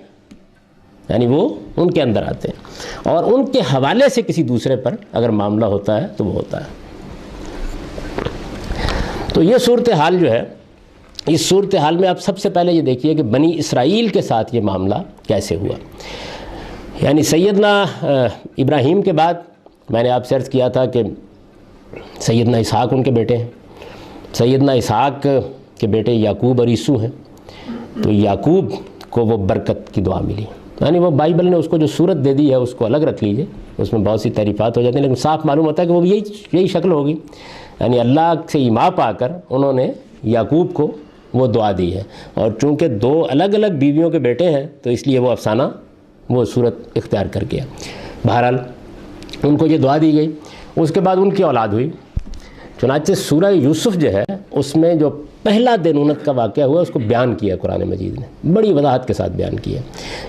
یعنی وہ ان کے اندر آتے ہیں اور ان کے حوالے سے کسی دوسرے پر اگر معاملہ ہوتا ہے تو وہ ہوتا ہے. تو یہ صورتحال جو ہے، اس صورتحال میں آپ سب سے پہلے یہ دیکھیے کہ بنی اسرائیل کے ساتھ یہ معاملہ کیسے ہوا. یعنی سیدنا ابراہیم کے بعد میں نے آپ سے عرض کیا تھا کہ سیدنا اسحاق ان کے بیٹے ہیں. سیدنا اسحاق کے بیٹے یعقوب اور عیسو ہیں. تو یعقوب کو وہ برکت کی دعا ملی، یعنی وہ بائبل نے اس کو جو صورت دے دی ہے اس کو الگ رکھ لیجئے، اس میں بہت سی تعریفات ہو جاتی ہیں لیکن صاف معلوم ہوتا ہے کہ وہ یہی شکل ہوگی. یعنی اللہ سے ایما پا کر انہوں نے یعقوب کو وہ دعا دی ہے، اور چونکہ دو الگ الگ بیویوں کے بیٹے ہیں تو اس لیے وہ افسانہ وہ صورت اختیار کر گیا. بہرحال ان کو یہ دعا دی گئی. اس کے بعد ان کی اولاد ہوئی. چنانچہ سورہ یوسف جو ہے اس میں جو پہلا دینونت کا واقعہ ہوا اس کو بیان کیا قرآن مجید نے، بڑی وضاحت کے ساتھ بیان کیا.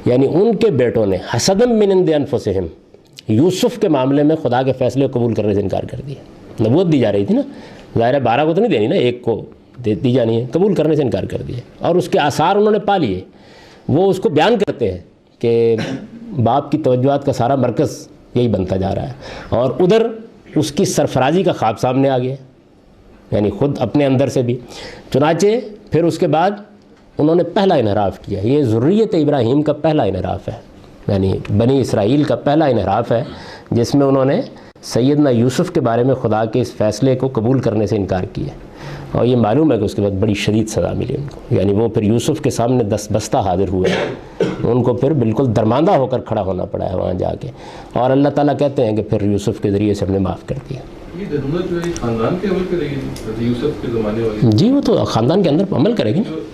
یعنی ان کے بیٹوں نے حسدا من عند انفسہم، یوسف کے معاملے میں خدا کے فیصلے کو قبول کرنے سے انکار کر دیا. نبوت دی جا رہی تھی نا، ظاہر ہے 12 کو تو نہیں دینی نا، ایک کو دی جانی ہے، قبول کرنے سے انکار کر دیا. اور اس کے آثار انہوں نے پا لیے. وہ اس کو بیان کرتے ہیں کہ باپ کی توجہات کا سارا مرکز یہی بنتا جا رہا ہے، اور ادھر اس کی سرفرازی کا خواب سامنے آ گیا، یعنی خود اپنے اندر سے بھی. چنانچہ پھر اس کے بعد انہوں نے پہلا انحراف کیا. یہ ذریت ابراہیم کا پہلا انحراف ہے، یعنی بنی اسرائیل کا پہلا انحراف ہے جس میں انہوں نے سیدنا یوسف کے بارے میں خدا کے اس فیصلے کو قبول کرنے سے انکار کیا. اور یہ معلوم ہے کہ اس کے بعد بڑی شدید سزا ملی ان کو. یعنی وہ پھر یوسف کے سامنے دست بستہ حاضر ہوئے، ان کو پھر بالکل درماندہ ہو کر کھڑا ہونا پڑا ہے وہاں جا کے. اور اللہ تعالیٰ کہتے ہیں کہ پھر یوسف کے ذریعے سے ہم نے معاف کر دیا. یہ دینونت جو ہے خاندان کے عمل کرے گی یوسف کے زمانے والی؟ جی وہ تو خاندان کے اندر عمل کرے گی.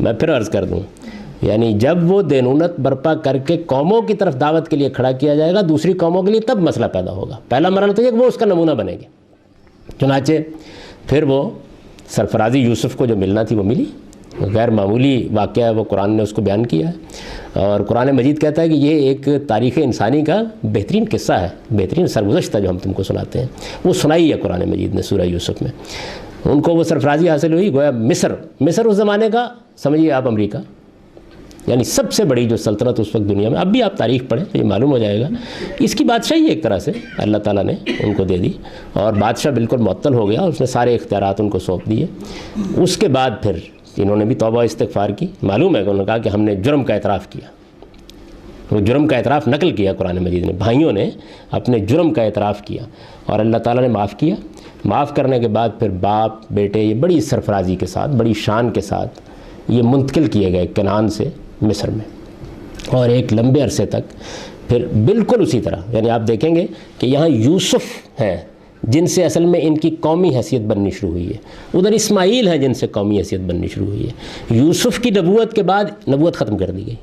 میں پھر عرض کر دوں، یعنی جب وہ دینونت برپا کر کے قوموں کی طرف دعوت کے لیے کھڑا کیا جائے گا دوسری قوموں کے لیے، تب مسئلہ پیدا ہوگا. پہلا مرحلہ تو یہ کہ وہ اس کا نمونہ بنے گے. چنانچہ پھر وہ سرفرازی یوسف کو جو ملنا تھی وہ ملی. غیر معمولی واقعہ ہے وہ، قرآن نے اس کو بیان کیا ہے، اور قرآن مجید کہتا ہے کہ یہ ایک تاریخ انسانی کا بہترین قصہ ہے، بہترین سرگزشت ہے جو ہم تم کو سناتے ہیں. وہ سنائی ہے قرآن مجید نے سورہ یوسف میں. ان کو وہ سرفرازی حاصل ہوئی، گویا مصر اس زمانے کا سمجھیے آپ امریکہ، یعنی سب سے بڑی جو سلطنت اس وقت دنیا میں. اب بھی آپ تاریخ پڑھیں تو یہ معلوم ہو جائے گا. اس کی بادشاہی ایک طرح سے اللہ تعالیٰ نے ان کو دے دی، اور بادشاہ بالکل معطل ہو گیا، اس نے سارے اختیارات ان کو سونپ دیے. اس کے بعد پھر انہوں نے بھی توبہ استغفار کی. معلوم ہے کہ انہوں نے کہا کہ ہم نے جرم کا اعتراف کیا. وہ جرم کا اعتراف نقل کیا قرآن مجید نے، بھائیوں نے اپنے جرم کا اعتراف کیا اور اللہ تعالیٰ نے معاف کیا. معاف کرنے کے بعد پھر باپ بیٹے یہ بڑی سرفرازی کے ساتھ، بڑی شان کے ساتھ یہ منتقل کیے گئے کنعان سے مصر میں، اور ایک لمبے عرصے تک پھر بالکل اسی طرح. یعنی آپ دیکھیں گے کہ یہاں یوسف ہیں جن سے اصل میں ان کی قومی حیثیت بننی شروع ہوئی ہے، ادھر اسماعیل ہیں جن سے قومی حیثیت بننی شروع ہوئی ہے. یوسف کی نبوت کے بعد نبوت ختم کر دی گئی،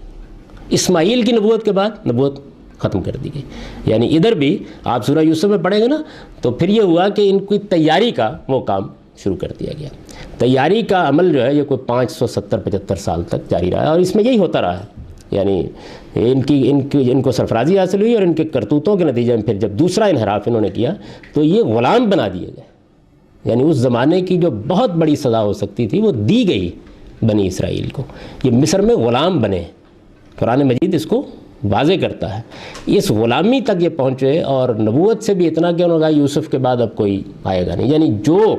اسماعیل کی نبوت کے بعد نبوت ختم کر دی گئی. یعنی ادھر بھی آپ سورہ یوسف میں پڑھیں گے نا تو پھر یہ ہوا کہ ان کی تیاری کا وہ کام شروع کر دیا گیا. تیاری کا عمل جو ہے یہ کوئی 570-75 سال تک جاری رہا ہے، اور اس میں یہی ہوتا رہا ہے. یعنی ان کو سرفرازی حاصل ہوئی، اور ان کے کرتوتوں کے نتیجے میں پھر جب دوسرا انحراف انہوں نے کیا تو یہ غلام بنا دیے گئے. یعنی اس زمانے کی جو بہت بڑی سزا ہو سکتی تھی وہ دی گئی بنی اسرائیل کو. یہ مصر میں غلام بنے. قرآن مجید اس کو واضح کرتا ہے. اس غلامی تک یہ پہنچے، اور نبوت سے بھی اتنا کہ انہوں نے کہا یوسف کے بعد اب کوئی آئے گا نہیں. یعنی جو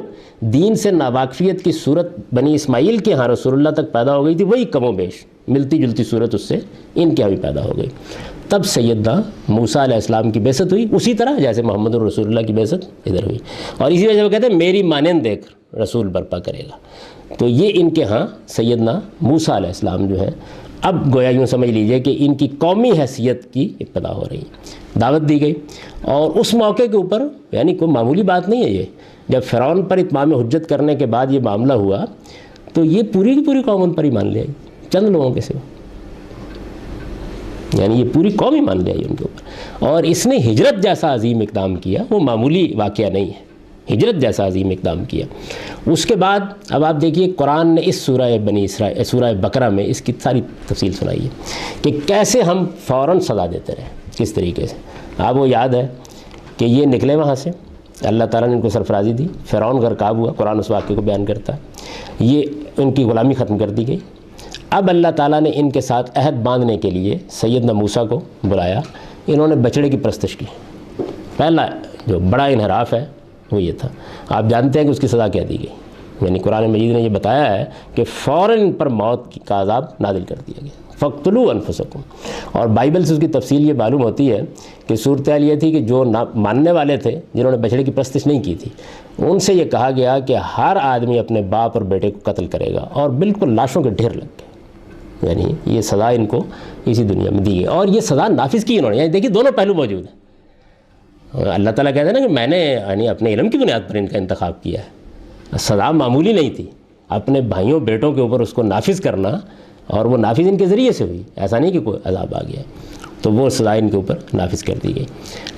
دین سے ناواقفیت کی صورت بنی اسماعیل کے ہاں رسول اللہ تک پیدا ہو گئی تھی، وہی کم و بیش ملتی جلتی صورت اس سے ان کے ہاں بھی پیدا ہو گئی. تب سیدنا موسیٰ علیہ السلام کی بعثت ہوئی، اسی طرح جیسے محمد الرسول اللہ کی بعثت ادھر ہوئی. اور اسی وجہ سے وہ کہتے ہیں میری مانند ایک رسول برپا کرے گا. تو یہ ان کے ہاں سیدنا موسیٰ علیہ السلام جو ہیں، اب گویا یوں سمجھ لیجئے کہ ان کی قومی حیثیت کی ابتدا ہو رہی. دعوت دی گئی، اور اس موقع کے اوپر یعنی کوئی معمولی بات نہیں ہے یہ. جب فرعون پر اتمام حجت کرنے کے بعد یہ معاملہ ہوا تو یہ پوری کی پوری قوم ان پر ہی مان لے آئی، چند لوگوں کے سوا. یعنی یہ پوری قوم ہی مان لے آئی ان کے اوپر. اور اس نے ہجرت جیسا عظیم اقدام کیا، وہ معمولی واقعہ نہیں ہے. ہجرت جیسا عظیم اقدام کیا. اس کے بعد اب آپ دیکھیے قرآن نے اس سورہ بقرہ میں اس کی ساری تفصیل سنائی ہے کہ کیسے ہم فوراً سزا دیتے رہے، کس طریقے سے. آپ وہ یاد ہے کہ یہ نکلے وہاں سے، اللہ تعالیٰ نے ان کو سرفرازی دی، فرعون غرقاب ہوا، قرآن اس واقعے کو بیان کرتا ہے. یہ ان کی غلامی ختم کر دی گئی. اب اللہ تعالیٰ نے ان کے ساتھ عہد باندھنے کے لیے سیدنا موسیٰ کو بلایا. انہوں نے بچڑے کی پرستش کی. پہلا جو بڑا انحراف ہے وہ یہ تھا. آپ جانتے ہیں کہ اس کی سزا کیا دی گئی. یعنی قرآن مجید نے یہ بتایا ہے کہ فوراً ان پر موت کا عذاب نازل کر دیا گیا، فَاقْتُلُوا أَنفُسَكُمْ. اور بائبل سے اس کی تفصیل یہ معلوم ہوتی ہے کہ صورتحال یہ تھی کہ جو ماننے والے تھے جنہوں نے بچڑے کی پرستش نہیں کی تھی، ان سے یہ کہا گیا کہ ہر آدمی اپنے باپ اور بیٹے کو قتل کرے گا، اور بالکل لاشوں کے ڈھیر لگ گئے. یعنی یہ سزا ان کو اسی دنیا میں دی گئی، اور یہ سزا نافذ کی انہوں نے. یعنی دیکھیے دونوں پہلو موجود ہیں. اللہ تعالیٰ کہتے ہیں نا کہ میں نے یعنی اپنے علم کی بنیاد پر ان کا انتخاب کیا ہے. سزا معمولی نہیں تھی، اپنے بھائیوں بیٹوں کے اوپر اس کو نافذ کرنا، اور وہ نافذ ان کے ذریعے سے ہوئی. ایسا نہیں کہ کوئی عذاب آ گیا، تو وہ سزا ان کے اوپر نافذ کر دی گئی.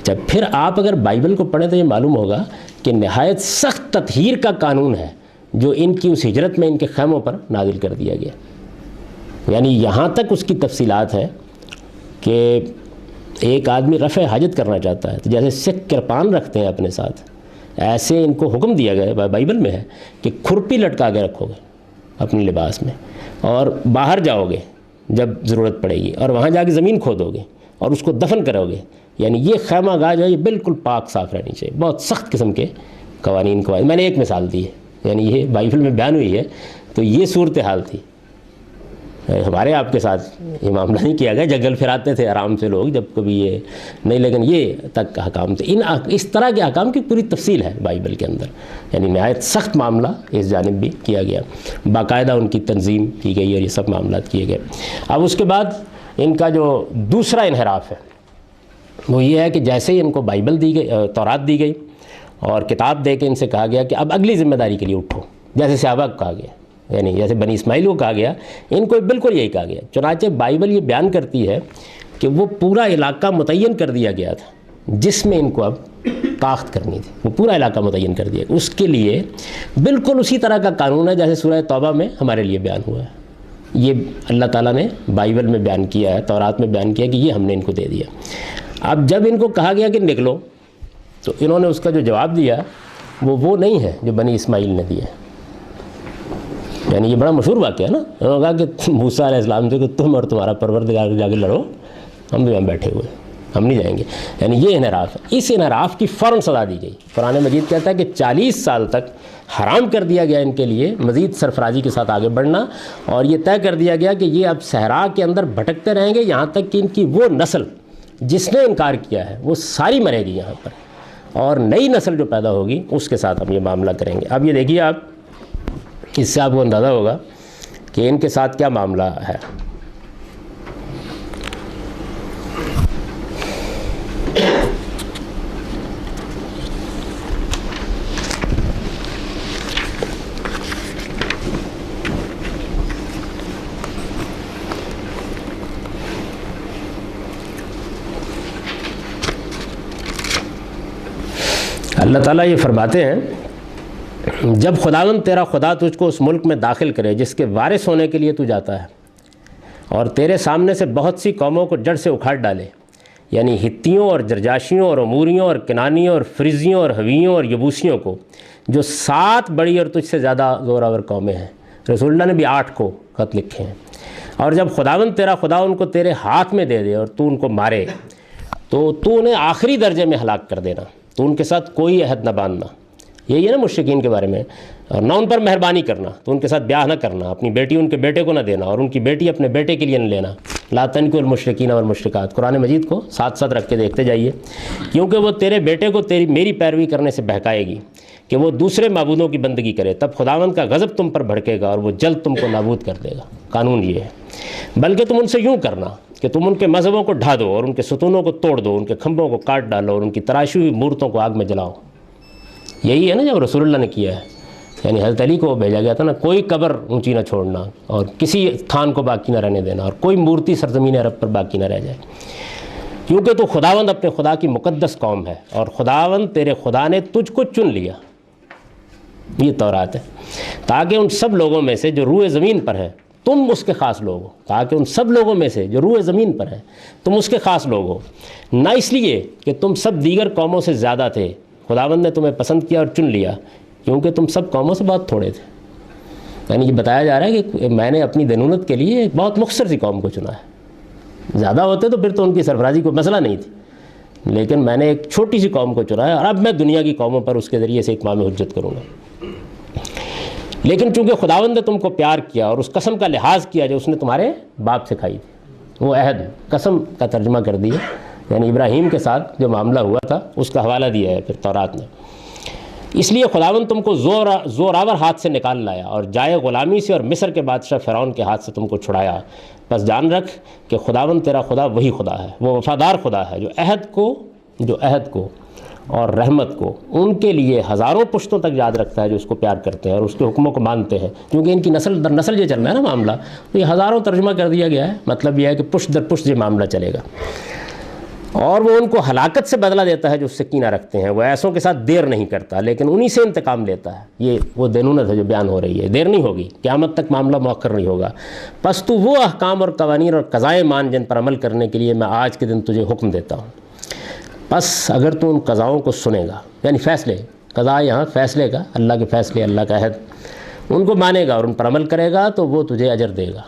جب پھر آپ اگر بائبل کو پڑھیں تو یہ معلوم ہوگا کہ نہایت سخت تطہیر کا قانون ہے جو ان کی اس ہجرت میں ان کے خیموں پر نازل کر دیا گیا. یعنی یہاں تک اس کی تفصیلات ہیں کہ ایک آدمی رفع حاجت کرنا چاہتا ہے تو جیسے سکھ کرپان رکھتے ہیں اپنے ساتھ، ایسے ان کو حکم دیا گیا بائبل میں ہے کہ کھرپی لٹکا کے رکھو گے اپنے لباس میں، اور باہر جاؤ گے جب ضرورت پڑے گی، اور وہاں جا کے زمین کھودو گے اور اس کو دفن کرو گے. یعنی یہ خیمہ گاہ جو ہے یہ بالکل پاک صاف رہنی چاہیے. بہت سخت قسم کے قوانین میں نے ایک مثال دی ہے، یعنی یہ بائبل میں بیان ہوئی ہے. تو یہ صورتحال تھی. ہمارے آپ کے ساتھ یہ معاملہ نہیں کیا گیا، جنگل پھراتے تھے آرام سے لوگ جب کبھی یہ نہیں، لیکن یہ تک احکام تھے. اس طرح کے احکام کی پوری تفصیل ہے بائبل کے اندر. یعنی نہایت سخت معاملہ اس جانب بھی کیا گیا، باقاعدہ ان کی تنظیم کی گئی اور یہ سب معاملات کیے گئے. اب اس کے بعد ان کا جو دوسرا انحراف ہے وہ یہ ہے کہ جیسے ہی ان کو بائبل دی گئی، تورات دی گئی، اور کتاب دے کے ان سے کہا گیا کہ اب اگلی ذمہ داری کے لیے اٹھو، جیسے صحابہ کو کہا گیا، یعنی جیسے بنی اسماعیل کو کہا گیا، ان کو بالکل یہی کہا گیا۔ چنانچہ بائبل یہ بیان کرتی ہے کہ وہ پورا علاقہ متعین کر دیا گیا تھا جس میں ان کو اب طاقت کرنی تھی، وہ پورا علاقہ متعین کر دیا۔ اس کے لیے بالکل اسی طرح کا قانون ہے جیسے سورہ توبہ میں ہمارے لیے بیان ہوا ہے۔ یہ اللہ تعالیٰ نے بائبل میں بیان کیا ہے، تورات میں بیان کیا کہ یہ ہم نے ان کو دے دیا۔ اب جب ان کو کہا گیا کہ نکلو، تو انہوں نے اس کا جو جواب دیا وہ نہیں ہے جو بنی اسماعیل نے دیا۔ یعنی یہ بڑا مشہور واقعہ ہے نا، انہوں نے کہا کہ موسیٰ علیہ السلام سے کہ تم اور تمہارا پروردگار جا کے لڑو، ہم بھی یہاں بیٹھے ہوئے، ہم نہیں جائیں گے۔ یعنی یہ انحراف ہے۔ اس انحراف کی فوراً سزا دی گئی۔ قرآن مجید کہتا ہے کہ 40 سال تک حرام کر دیا گیا ان کے لیے مزید سرفرازی کے ساتھ آگے بڑھنا، اور یہ طے کر دیا گیا کہ یہ اب صحرا کے اندر بھٹکتے رہیں گے یہاں تک کہ ان کی وہ نسل جس نے انکار کیا ہے وہ ساری مرے گی یہاں پر، اور نئی نسل جو پیدا ہوگی اس کے ساتھ ہم یہ معاملہ کریں گے۔ اب یہ دیکھیے آپ، اس سے آپ کو اندازہ ہوگا کہ ان کے ساتھ کیا معاملہ ہے۔ اللہ تعالیٰ یہ فرماتے ہیں، جب خداوند تیرا خدا تجھ کو اس ملک میں داخل کرے جس کے وارث ہونے کے لیے تو جاتا ہے، اور تیرے سامنے سے بہت سی قوموں کو جڑ سے اکھاڑ ڈالے، یعنی ہتیوں اور جرجاشیوں اور اموریوں اور کنانیوں اور فریزیوں اور حویوں اور یبوسیوں کو، جو 7 بڑی اور تجھ سے زیادہ زوراور قومیں ہیں۔ رسول اللہ نے بھی 8 کو خط لکھے ہیں۔ اور جب خداوند تیرا خدا ان کو تیرے ہاتھ میں دے دے اور تو ان کو مارے، تو تو انہیں آخری درجے میں ہلاک کر دینا، تو ان کے ساتھ کوئی عہد نہ باندھنا۔ یہی ہے نا مشرکین کے بارے میں، اور نہ ان پر مہربانی کرنا، تو ان کے ساتھ بیاہ نہ کرنا، اپنی بیٹی ان کے بیٹے کو نہ دینا، اور ان کی بیٹی اپنے بیٹے کے لیے نہ لینا۔ لا تنکحوا المشرکین والمشرکات، قرآن مجید کو ساتھ ساتھ رکھ کے دیکھتے جائیے، کیونکہ وہ تیرے بیٹے کو میری پیروی کرنے سے بہکائے گی کہ وہ دوسرے معبودوں کی بندگی کرے، تب خداوند کا غضب تم پر بھڑکے گا اور وہ جلد تم کو نابود کر دے گا۔ قانون یہ ہے۔ بلکہ تم ان سے یوں کرنا کہ تم ان کے مذہبوں کو ڈھا دو اور ان کے ستونوں کو توڑ دو، ان کے کھمبوں کو کاٹ ڈالو اور ان کی تراشی ہوئی مورتوں کو آگ میں جلاؤ۔ یہی ہے نا جب رسول اللہ نے کیا ہے، یعنی حضرت علی کو بھیجا گیا تھا نا، کوئی قبر اونچی نہ چھوڑنا اور کسی تھان کو باقی نہ رہنے دینا، اور کوئی مورتی سرزمین عرب پر باقی نہ رہ جائے، کیونکہ تو خداوند اپنے خدا کی مقدس قوم ہے، اور خداوند تیرے خدا نے تجھ کو چن لیا۔ یہ تورات ہے، تاکہ ان سب لوگوں میں سے جو روئے زمین پر ہیں تم اس کے خاص لوگ ہو، تاکہ ان سب لوگوں میں سے جو روئے زمین پر ہیں تم اس کے خاص لوگ ہو، نہ اس لیے کہ تم سب دیگر قوموں سے زیادہ تھے، خداوند نے تمہیں پسند کیا اور چن لیا، کیونکہ تم سب قوموں سے بہت تھوڑے تھے۔ یعنی یہ بتایا جا رہا ہے کہ میں نے اپنی دینونت کے لیے ایک بہت مختصر سی قوم کو چنا ہے، زیادہ ہوتے تو پھر تو ان کی سرفرازی کوئی مسئلہ نہیں تھی، لیکن میں نے ایک چھوٹی سی قوم کو چنا ہے، اور اب میں دنیا کی قوموں پر اس کے ذریعے سے اتمام حجت کروں گا۔ لیکن چونکہ خداوند نے تم کو پیار کیا اور اس قسم کا لحاظ کیا جو اس نے تمہارے باپ سے کھائی تھی، وہ عہد، قسم کا ترجمہ کر دیا، یعنی ابراہیم کے ساتھ جو معاملہ ہوا تھا اس کا حوالہ دیا ہے پھر تورات نے۔ اس لیے خداوند تم کو زوراور ہاتھ سے نکال لایا اور جائے غلامی سے اور مصر کے بادشاہ فرعون کے ہاتھ سے تم کو چھڑایا۔ بس جان رکھ کہ خداوند تیرا خدا وہی خدا ہے، وہ وفادار خدا ہے جو عہد کو اور رحمت کو ان کے لیے ہزاروں پشتوں تک یاد رکھتا ہے جو اس کو پیار کرتے ہیں اور اس کے حکموں کو مانتے ہیں۔ کیونکہ ان کی نسل در نسل یہ چل رہا ہے نا معاملہ، تو یہ ہزاروں ترجمہ کر دیا گیا ہے، مطلب یہ ہے کہ پشت در پشت یہ معاملہ چلے گا، اور وہ ان کو ہلاکت سے بدلہ دیتا ہے جو اس سے کینہ رکھتے ہیں۔ وہ ایسوں کے ساتھ دیر نہیں کرتا لیکن انہی سے انتقام لیتا ہے۔ یہ وہ دینونت ہے جو بیان ہو رہی ہے، دیر نہیں ہوگی، قیامت تک معاملہ مؤخر نہیں ہوگا۔ پس تو وہ احکام اور قوانین اور قضائے مان جن پر عمل کرنے کے لیے میں آج کے دن تجھے حکم دیتا ہوں۔ پس اگر تو ان قضاؤں کو سنے گا، یعنی فیصلے، قضاء یہاں فیصلے کا، اللہ کے فیصلے، اللہ کا عہد، ان کو مانے گا اور ان پر عمل کرے گا تو وہ تجھے اجر دے گا۔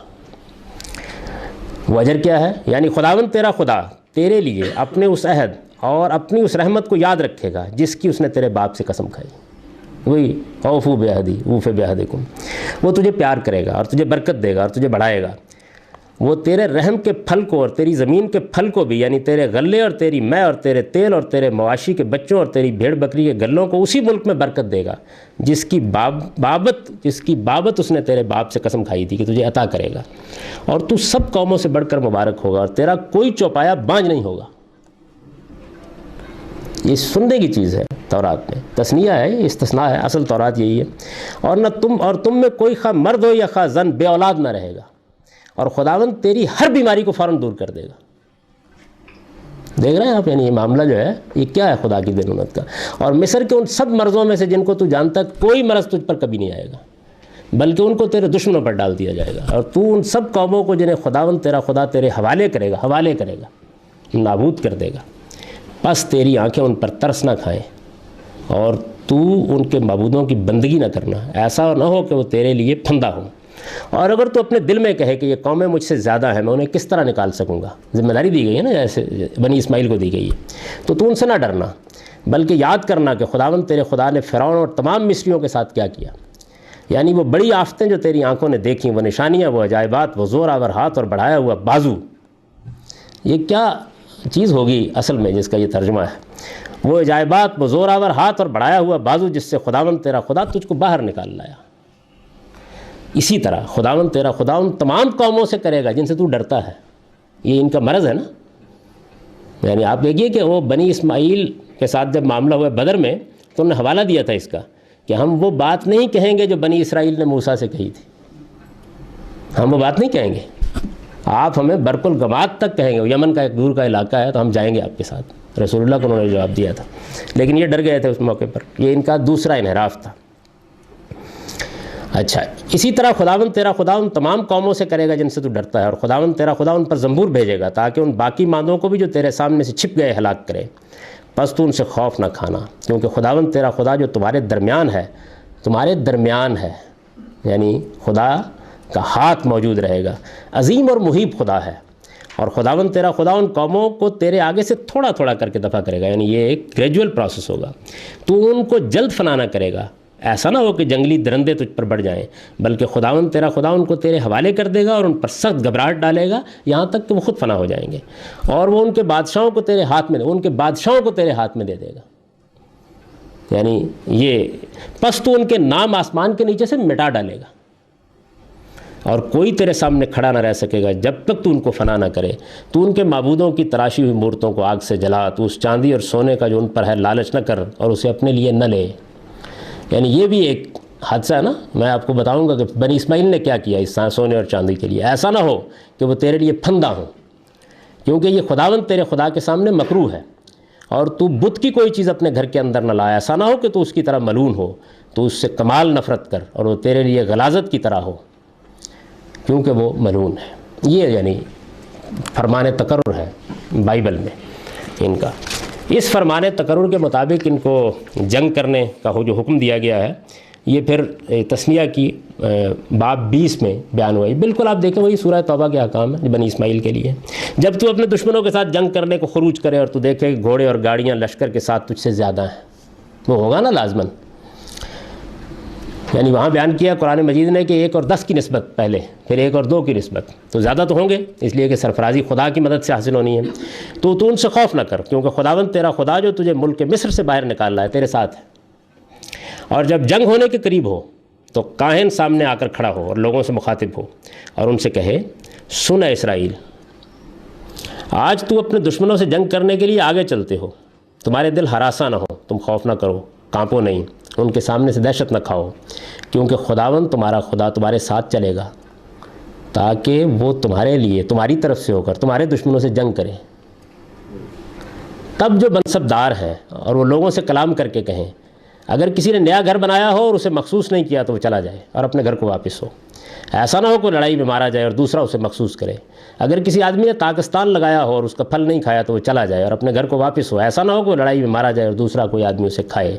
وہ اجر کیا ہے؟ یعنی خداوند تیرا خدا تیرے لیے اپنے اس عہد اور اپنی اس رحمت کو یاد رکھے گا جس کی اس نے تیرے باپ سے قسم کھائی، وہی اوفو بعہدی اوف بعہدکم۔ وہ تجھے پیار کرے گا اور تجھے برکت دے گا اور تجھے بڑھائے گا۔ وہ تیرے رحم کے پھل کو اور تیری زمین کے پھل کو بھی، یعنی تیرے غلے اور تیری میں اور تیرے تیل اور تیرے مواشی کے بچوں اور تیری بھیڑ بکری کے گلوں کو اسی ملک میں برکت دے گا جس کی بابت اس نے تیرے باپ سے قسم کھائی تھی کہ تجھے عطا کرے گا، اور تو سب قوموں سے بڑھ کر مبارک ہوگا اور تیرا کوئی چوپایا بانج نہیں ہوگا۔ یہ سننے کی چیز ہے تورات میں، تثنیہ ہے، یہ استثناء ہے، اصل تورات یہی ہے۔ اور نہ تم میں کوئی خواہ مرد ہو یا خواہ زن بے اولاد نہ رہے گا، اور خداوند تیری ہر بیماری کو فوراً دور کر دے گا۔ دیکھ رہے ہیں آپ، یعنی یہ معاملہ جو ہے یہ کیا ہے خدا کی دینونت کا۔ اور مصر کے ان سب مرضوں میں سے جن کو تو جانتا ہے، کوئی مرض تجھ پر کبھی نہیں آئے گا، بلکہ ان کو تیرے دشمنوں پر ڈال دیا جائے گا، اور تو ان سب قوموں کو جنہیں خداوند تیرا خدا تیرے حوالے کرے گا، نابود کر دے گا۔ پس تیری آنکھیں ان پر ترس نہ کھائیں، اور تو ان کے معبودوں کی بندگی نہ کرنا، ایسا نہ ہو کہ وہ تیرے لیے پھندا ہو۔ اور اگر تو اپنے دل میں کہے کہ یہ قومیں مجھ سے زیادہ ہیں، میں انہیں کس طرح نکال سکوں گا، ذمہ داری دی گئی ہے نا جیسے بنی اسماعیل کو دی گئی ہے، تو ان سے نہ ڈرنا، بلکہ یاد کرنا کہ خداوند تیرے خدا نے فرعون اور تمام مصریوں کے ساتھ کیا کیا، یعنی وہ بڑی آفتیں جو تیری آنکھوں نے دیکھیں، وہ نشانیاں، وہ عجائبات، وہ زور آور ہاتھ اور بڑھایا ہوا بازو۔ یہ کیا چیز ہوگی اصل میں جس کا یہ ترجمہ ہے؟ وہ عجائبات، وہ زور آور ہاتھ اور بڑھایا ہوا بازو جس سے خداوند تیرا خدا تجھ کو باہر نکال لایا۔ اسی طرح خداوند تیرا خدا ان تمام قوموں سے کرے گا جن سے تو ڈرتا ہے۔ یہ ان کا مرض ہے نا، یعنی آپ دیکھیے کہ وہ بنی اسماعیل کے ساتھ جب معاملہ ہوا بدر میں تو انہوں نے حوالہ دیا تھا اس کا کہ ہم وہ بات نہیں کہیں گے جو بنی اسرائیل نے موسیٰ سے کہی تھی، ہم وہ بات نہیں کہیں گے، آپ ہمیں برق الگماد تک کہیں گے، یمن کا ایک دور کا علاقہ ہے تو ہم جائیں گے آپ کے ساتھ۔ رسول اللہ کو انہوں نے جواب دیا تھا، لیکن یہ ڈر گئے تھے اس موقع پر۔ یہ ان کا دوسرا انحراف تھا۔ اچھا، اسی طرح خداوند تیرا خدا ان تمام قوموں سے کرے گا جن سے تو ڈرتا ہے، اور خداوند تیرا خدا ان پر زنبور بھیجے گا تاکہ ان باقی ماندوں کو بھی جو تیرے سامنے سے چھپ گئے ہلاک کرے۔ پس تو ان سے خوف نہ کھانا، کیونکہ خداوند تیرا خدا جو تمہارے درمیان ہے، یعنی خدا کا ہاتھ موجود رہے گا، عظیم اور محیط خدا ہے۔ اور خداوند تیرا خدا ان قوموں کو تیرے آگے سے تھوڑا تھوڑا کر کے دفع کرے گا، یعنی یہ ایک گریجول پروسیس ہوگا۔ تو ان کو جلد فنا نہ کرے گا، ایسا نہ ہو کہ جنگلی درندے تجھ پر بڑھ جائیں، بلکہ خداوند تیرا خدا ان کو تیرے حوالے کر دے گا اور ان پر سخت گھبراہٹ ڈالے گا یہاں تک کہ وہ خود فنا ہو جائیں گے، اور وہ ان کے بادشاہوں کو تیرے ہاتھ میں دے دے گا۔ یعنی یہ پس تو ان کے نام آسمان کے نیچے سے مٹا ڈالے گا، اور کوئی تیرے سامنے کھڑا نہ رہ سکے گا جب تک تو ان کو فنا نہ کرے۔ تو ان کے معبودوں کی تراشی ہوئی مورتوں کو آگ سے جلا، تو اس چاندی اور سونے کا جو ان پر ہے لالچ نہ کر اور اسے اپنے لیے نہ لے۔ یعنی یہ بھی ایک حادثہ ہے نا، میں آپ کو بتاؤں گا کہ بنی اسماعیل نے کیا کیا اس سونے اور چاندی کے لیے۔ ایسا نہ ہو کہ وہ تیرے لیے پھندا ہوں، کیونکہ یہ خداوند تیرے خدا کے سامنے مکروہ ہے، اور تو بت کی کوئی چیز اپنے گھر کے اندر نہ لائے۔ ایسا نہ ہو کہ تو اس کی طرح ملعون ہو، تو اس سے کمال نفرت کر اور وہ تیرے لیے غلاظت کی طرح ہو، کیونکہ وہ ملعون ہے۔ یہ یعنی فرمان تقرر ہے بائبل میں ان کا۔ اس فرمان تقرر کے مطابق ان کو جنگ کرنے کا جو حکم دیا گیا ہے، یہ پھر تثنیہ کی باب 20 میں بیان ہوا ہے۔ بالکل آپ دیکھیں وہی سورہ توبہ کے احکام ہے بنی اسماعیل کے لیے۔ جب تو اپنے دشمنوں کے ساتھ جنگ کرنے کو خروج کرے اور تو دیکھے کہ گھوڑے اور گاڑیاں لشکر کے ساتھ تجھ سے زیادہ ہیں، وہ ہوگا نا لازماً۔ یعنی وہاں بیان کیا قرآن مجید نے کہ 1 اور 10 کی نسبت پہلے، پھر 1 اور 2 کی نسبت، تو زیادہ تو ہوں گے، اس لیے کہ سرفرازی خدا کی مدد سے حاصل ہونی ہے۔ تو ان سے خوف نہ کر، کیونکہ خداوند تیرا خدا جو تجھے ملک مصر سے باہر نکال رہا ہے تیرے ساتھ ہے۔ اور جب جنگ ہونے کے قریب ہو تو کاہن سامنے آ کر کھڑا ہو اور لوگوں سے مخاطب ہو اور ان سے کہے، سن اے اسرائیل، آج تو اپنے دشمنوں سے جنگ کرنے کے لیے آگے چلتے ہو، تمہارے دل ہراساں نہ ہو، تم خوف نہ کرو، کانپو نہیں، ان کے سامنے سے دہشت نہ کھاؤ، کیونکہ خداوند تمہارا خدا تمہارے ساتھ چلے گا تاکہ وہ تمہارے لیے تمہاری طرف سے ہو کر تمہارے دشمنوں سے جنگ کرے۔ تب جو منصب دار ہیں اور وہ لوگوں سے کلام کر کے کہیں، اگر کسی نے نیا گھر بنایا ہو اور اسے مخصوص نہیں کیا تو وہ چلا جائے اور اپنے گھر کو واپس ہو۔ ایسا نہ ہو کہ لڑائی میں مارا جائے اور دوسرا اسے مخصوص کرے۔ اگر کسی آدمی نے تاکستان لگایا ہو اور اس کا پھل نہیں کھایا تو وہ چلا جائے اور اپنے گھر کو واپس ہو۔ ایسا نہ ہو کہ لڑائی میں مارا جائے اور دوسرا کوئی آدمی اسے کھائے۔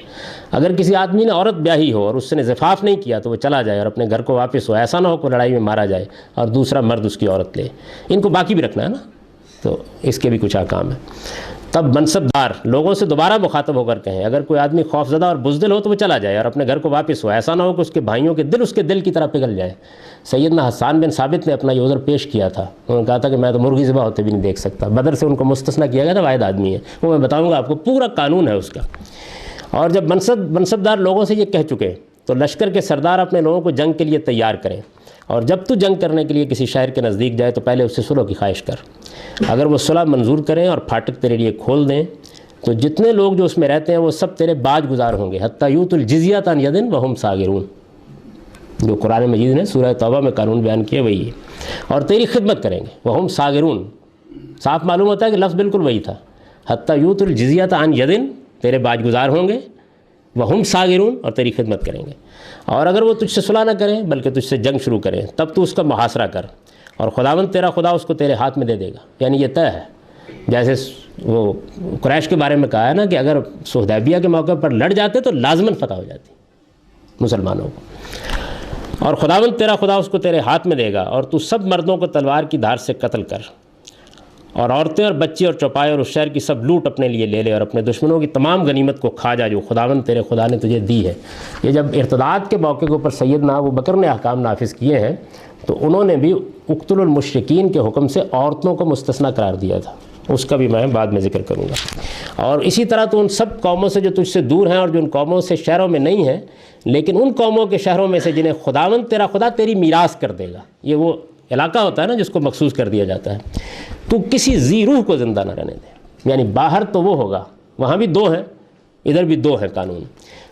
اگر کسی آدمی نے عورت بیاہی ہو اور اس نے زفاف نہیں کیا تو وہ چلا جائے اور اپنے گھر کو واپس ہو۔ ایسا نہ ہو کہ لڑائی میں مارا جائے اور دوسرا مرد اس کی عورت لے۔ ان کو باقی بھی رکھنا ہے نا، تو اس کے بھی کچھ احکام ہیں۔ تب منصب دار لوگوں سے دوبارہ مخاطب ہو کر کہیں، اگر کوئی آدمی خوف زدہ اور بزدل ہو تو وہ چلا جائے اور اپنے گھر کو واپس ہو۔ ایسا نہ ہو کہ اس کے بھائیوں کے دل اس کے دل کی طرح پگھل جائے۔ سیدنا حسان بن ثابت نے اپنا یہ عذر پیش کیا تھا، انہوں نے کہا تھا کہ میں تو مرغی ذبح ہوتے بھی نہیں دیکھ سکتا۔ بدر سے ان کو مستثنیٰ کیا گیا تھا، واحد آدمی ہے وہ، میں بتاؤں گا آپ کو، پورا قانون ہے اس کا۔ اور جب منصبدار لوگوں سے یہ کہہ چکے تو لشکر کے سردار اپنے لوگوں کو جنگ کے لیے تیار کریں، اور جب تو جنگ کرنے کے لیے کسی شہر کے نزدیک جائے تو پہلے اس سے صلح کی خواہش کر۔ اگر وہ صلح منظور کریں اور پھاٹک تیرے لیے کھول دیں تو جتنے لوگ جو اس میں رہتے ہیں وہ سب تیرے باج گزار ہوں گے، حتیٰ یؤتوا الجزیۃ عن ید وہم صاغرون، جو قرآن مجید نے سورہ توبہ میں قانون بیان کیا وہی ہے، اور تیری خدمت کریں گے، وہم صاغرون، صاف معلوم ہوتا ہے کہ لفظ بالکل وہی تھا، حتیٰ یؤتوا الجزیۃ عن ید، تیرے باج گزار ہوں گے، وہم صاغرون، اور تیری خدمت کریں گے، اور اگر وہ تجھ سے صلح نہ کریں بلکہ تجھ سے جنگ شروع کریں تب تو اس کا محاصرہ کر، اور خداوند تیرا خدا اس کو تیرے ہاتھ میں دے دے گا، یعنی یہ طے ہے، جیسے وہ قریش کے بارے میں کہا ہے نا کہ اگر حدیبیہ کے موقع پر لڑ جاتے تو لازماً فتح ہو جاتی مسلمانوں کو، اور خداوند تیرا خدا اس کو تیرے ہاتھ میں دے گا، اور تو سب مردوں کو تلوار کی دھار سے قتل کر، اور عورتیں اور بچے اور چوپائے اور اس شہر کی سب لوٹ اپنے لیے لے لے، اور اپنے دشمنوں کی تمام غنیمت کو کھا جا جو خداوند تیرے خدا نے تجھے دی ہے۔ یہ جب ارتداد کے موقع کے اوپر سیدنا ابوبکر نے احکام نافذ کیے ہیں تو انہوں نے بھی اقتلوا المشرکین کے حکم سے عورتوں کو مستثنیٰ قرار دیا تھا، اس کا بھی میں بعد میں ذکر کروں گا۔ اور اسی طرح تو ان سب قوموں سے جو تجھ سے دور ہیں اور جو ان قوموں سے شہروں میں نہیں ہیں، لیکن ان قوموں کے شہروں میں سے جنہیں خداوند تیرا خدا تیری میراث کر دے گا، یہ وہ علاقہ ہوتا ہے نا جس کو مخصوص کر دیا جاتا ہے، تو کسی ذی روح کو زندہ نہ رہنے دے، یعنی باہر تو وہ ہوگا، وہاں بھی دو ہیں، ادھر بھی دو ہیں قانون،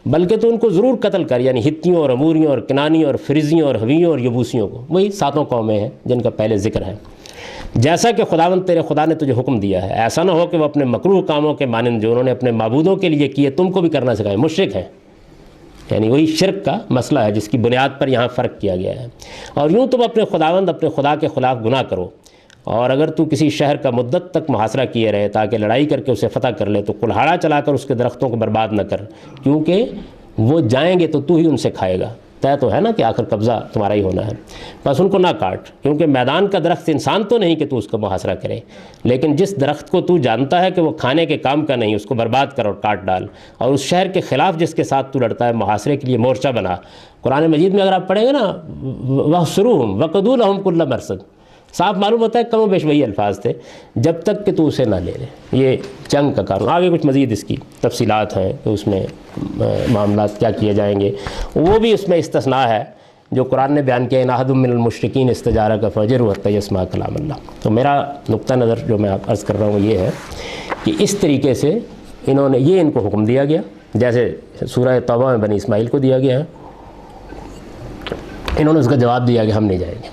بلکہ تو ان کو ضرور قتل کر، یعنی ہتیوں اور اموریوں اور کنانیوں اور فرزیوں اور حویوں اور یبوسیوں کو، وہی ساتوں قومیں ہیں جن کا پہلے ذکر ہے، جیسا کہ خداوند تیرے خدا نے تجھے حکم دیا ہے، ایسا نہ ہو کہ وہ اپنے مکروہ کاموں کے مانند جو انہوں نے اپنے معبودوں کے لیے کیے تم کو بھی کرنا سکھائیں، مشرک ہیں، یعنی وہی شرک کا مسئلہ ہے جس کی بنیاد پر یہاں فرق کیا گیا ہے، اور یوں تم اپنے خداوند اپنے خدا کے خلاف گناہ کرو، اور اگر تو کسی شہر کا مدت تک محاصرہ کیے رہے تاکہ لڑائی کر کے اسے فتح کر لے تو کلہاڑا چلا کر اس کے درختوں کو برباد نہ کر، کیونکہ وہ جائیں گے تو ہی ان سے کھائے گا، طے تو ہے نا کہ آخر قبضہ تمہارا ہی ہونا ہے، بس ان کو نہ کاٹ، کیونکہ میدان کا درخت انسان تو نہیں کہ تو اس کا محاصرہ کرے، لیکن جس درخت کو تو جانتا ہے کہ وہ کھانے کے کام کا نہیں اس کو برباد کر اور کاٹ ڈال، اور اس شہر کے خلاف جس کے ساتھ تو لڑتا ہے محاصرے کے لیے مورچہ بنا۔ قرآن مجید میں اگر آپ پڑھیں گے نا وَاحْصُرُوهُمْ وَقْعُدُوا لَهُمْ كُلَّ مَرْصَدٍ، صاف معلوم ہوتا ہے کم و بیش وہی الفاظ تھے، جب تک کہ تو اسے نہ لے لے، یہ جنگ کا قانون۔ آگے کچھ مزید اس کی تفصیلات ہیں کہ اس میں معاملات کیا کیے جائیں گے، وہ بھی اس میں استثناء ہے جو قرآن نے بیان کیا، اِنْ أَحَدٌ مِّنَ الْمُشْرِكِينَ اسْتَجَارَكَ فَأَجِرْهُ حَتَّىٰ يَسْمَعَ كَلَامَ اللَّهِ۔ تو میرا نقطہ نظر جو میں عرض کر رہا ہوں یہ ہے کہ اس طریقے سے انہوں نے یہ ان کو حکم دیا گیا، جیسے سورہ توبہ میں بنی اسماعیل کو دیا گیا ہے، انہوں نے اس کا جواب دیا کہ ہم نہیں جائیں گے،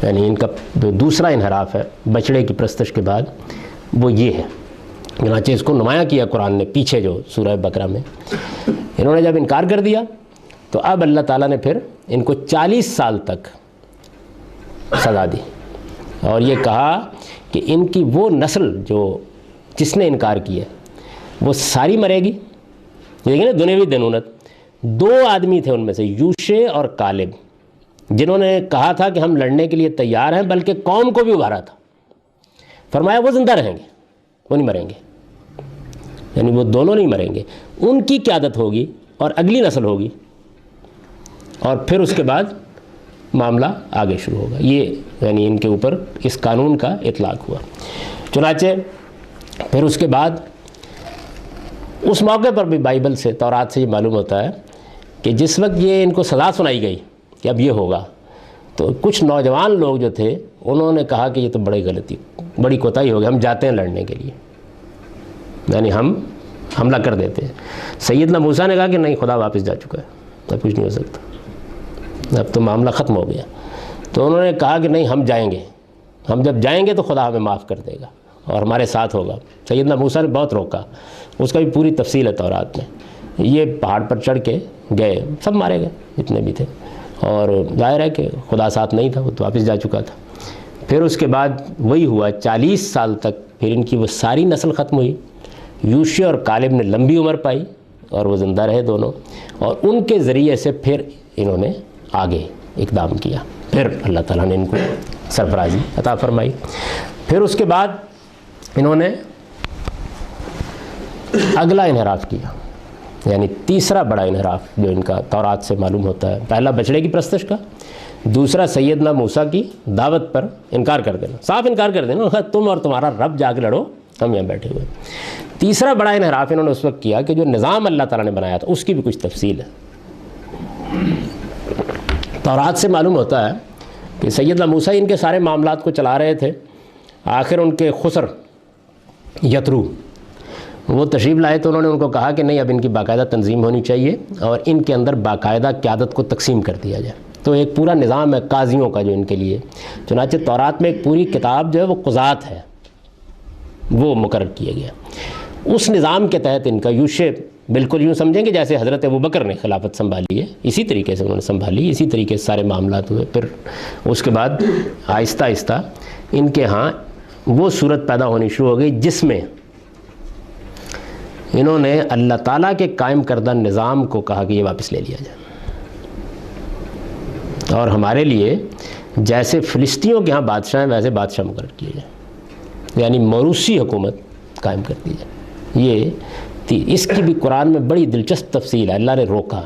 یعنی ان کا دوسرا انحراف ہے بچڑے کی پرستش کے بعد وہ یہ ہے، چنانچہ اس کو نمایاں کیا قرآن نے پیچھے جو سورہ بقرہ میں، انہوں نے جب انکار کر دیا تو اب اللہ تعالیٰ نے پھر ان کو 40 سال تک سزا دی، اور یہ کہا کہ ان کی وہ نسل جو جس نے انکار کیا وہ ساری مرے گی۔ دیکھیں نا دنیاوی دنونت، 2 آدمی تھے ان میں سے یوشع اور کالب، جنہوں نے کہا تھا کہ ہم لڑنے کے لیے تیار ہیں، بلکہ قوم کو بھی ابھارا تھا، فرمایا وہ زندہ رہیں گے، وہ نہیں مریں گے، یعنی وہ دونوں نہیں مریں گے، ان کی قیادت ہوگی اور اگلی نسل ہوگی، اور پھر اس کے بعد معاملہ آگے شروع ہوگا، یہ یعنی ان کے اوپر اس قانون کا اطلاق ہوا۔ چنانچہ پھر اس کے بعد اس موقع پر بھی بائبل سے تورات سے یہ معلوم ہوتا ہے کہ جس وقت یہ ان کو سزا سنائی گئی کہ اب یہ ہوگا، تو کچھ نوجوان لوگ جو تھے انہوں نے کہا کہ یہ تو بڑی غلطی، بڑی کوتاہی ہو گئی، ہم جاتے ہیں لڑنے کے لیے، یعنی ہم حملہ کر دیتے ہیں۔ سیدنا موسیٰ نے کہا کہ نہیں، خدا واپس جا چکا ہے، اب کچھ نہیں ہو سکتا، اب تو معاملہ ختم ہو گیا۔ تو انہوں نے کہا کہ نہیں، ہم جائیں گے، ہم جب جائیں گے تو خدا ہمیں معاف کر دے گا اور ہمارے ساتھ ہوگا۔ سیدنا موسیٰ نے بہت روکا، اس کا بھی پوری تفصیل ہے تورات میں۔ یہ پہاڑ پر چڑھ کے گئے، سب مارے گئے جتنے بھی تھے، اور ظاہر ہے کہ خدا ساتھ نہیں تھا، وہ تو واپس جا چکا تھا۔ پھر اس کے بعد وہی ہوا، 40 سال تک پھر ان کی وہ ساری نسل ختم ہوئی۔ یوشع اور کالب نے لمبی عمر پائی اور وہ زندہ رہے دونوں، اور ان کے ذریعے سے پھر انہوں نے آگے اقدام کیا، پھر اللہ تعالیٰ نے ان کو سرفرازی عطا فرمائی۔ پھر اس کے بعد انہوں نے اگلا انحراف کیا، یعنی تیسرا بڑا انحراف جو ان کا تورات سے معلوم ہوتا ہے، پہلا بچڑے کی پرستش کا، دوسرا سیدنا موسیٰ کی دعوت پر انکار کر دینا، صاف انکار کر دینا، تم اور تمہارا رب جا کے لڑو، ہم یہاں بیٹھے ہوئے۔ تیسرا بڑا انحراف انہوں نے اس وقت کیا کہ جو نظام اللہ تعالیٰ نے بنایا تھا اس کی بھی کچھ تفصیل ہے۔ تورات سے معلوم ہوتا ہے کہ سیدنا موسیٰ ان کے سارے معاملات کو چلا رہے تھے، آخر ان کے خسر یترو وہ تشریف لائے تو انہوں نے ان کو کہا کہ نہیں، اب ان کی باقاعدہ تنظیم ہونی چاہیے اور ان کے اندر باقاعدہ قیادت کو تقسیم کر دیا جائے۔ تو ایک پورا نظام ہے قاضیوں کا جو ان کے لیے، چنانچہ تورات میں ایک پوری کتاب جو ہے وہ قضات ہے، وہ مقرر کیا گیا۔ اس نظام کے تحت ان کا یوشے بالکل یوں سمجھیں کہ جیسے حضرت ابوبکر نے خلافت سنبھالی ہے، اسی طریقے سے انہوں نے سنبھالی، اسی طریقے سے سارے معاملات ہوئے۔ پھر اس کے بعد آہستہ آہستہ ان کے ہاں وہ صورت پیدا ہونی شروع ہو گئی جس میں انہوں نے اللہ تعالیٰ کے قائم کردہ نظام کو کہا کہ یہ واپس لے لیا جائے، اور ہمارے لیے جیسے فلسطینیوں کے ہاں بادشاہ ہیں ویسے بادشاہ مقرر کیے جائیں، یعنی موروثی حکومت قائم کر دی جائے۔ یہ تھی، اس کی بھی قرآن میں بڑی دلچسپ تفصیل ہے۔ اللہ نے روکا،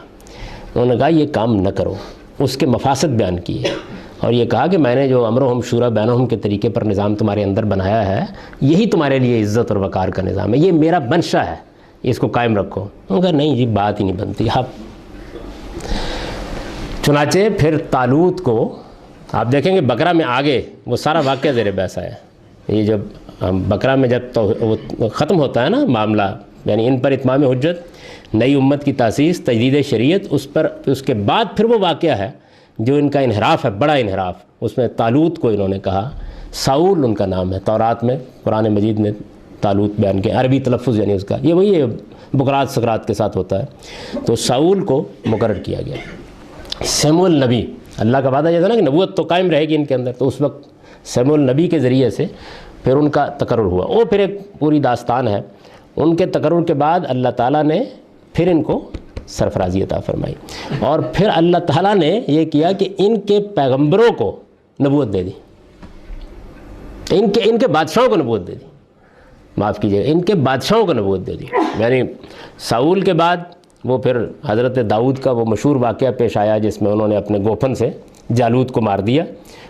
انہوں نے کہا یہ کام نہ کرو، اس کے مفاسد بیان کیے اور یہ کہا کہ میں نے جو امرہم شورا بینہم کے طریقے پر نظام تمہارے اندر بنایا ہے، یہی تمہارے لیے عزت اور وقار کا نظام ہے، یہ میرا منشا ہے، اس کو قائم رکھو۔ انہوں نے کہا نہیں جی، بات ہی نہیں بنتی۔ آپ چنانچہ پھر طالوت کو آپ دیکھیں گے بقرہ میں آگے وہ سارا واقعہ زیر بحث ہے۔ یہ جب بقرہ میں جب وہ ختم ہوتا ہے نا معاملہ، یعنی ان پر اتمام حجت، نئی امت کی تاسیس، تجدید شریعت، اس پر اس کے بعد پھر وہ واقعہ ہے جو ان کا انحراف ہے، بڑا انحراف۔ اس میں طالوت کو انہوں نے کہا، ساؤل ان کا نام ہے، تورات میں قرآن مجید نے طالوت بیان کیا، عربی تلفظ یعنی اس کا، یہ وہی ہے بقرات سقرات کے ساتھ ہوتا ہے۔ تو ساؤل کو مقرر کیا گیا۔ سموئیل نبی، اللہ کا وعدہ یہ تھا نا کہ نبوت تو قائم رہے گی ان کے اندر، تو اس وقت سموئیل نبی کے ذریعے سے پھر ان کا تقرر ہوا۔ وہ پھر ایک پوری داستان ہے۔ ان کے تقرر کے بعد اللہ تعالیٰ نے پھر ان کو سرفرازی عطا فرمائی، اور پھر اللہ تعالیٰ نے یہ کیا کہ ان کے پیغمبروں کو نبوت دے دی، ان کے بادشاہوں کو نبوت دے دی، معاف کیجیے گا، ان کے بادشاہوں کو نبوت دے دی۔ یعنی ساؤل کے بعد وہ پھر حضرت داؤد کا وہ مشہور واقعہ پیش آیا جس میں انہوں نے اپنے گوپن سے جالوت کو مار دیا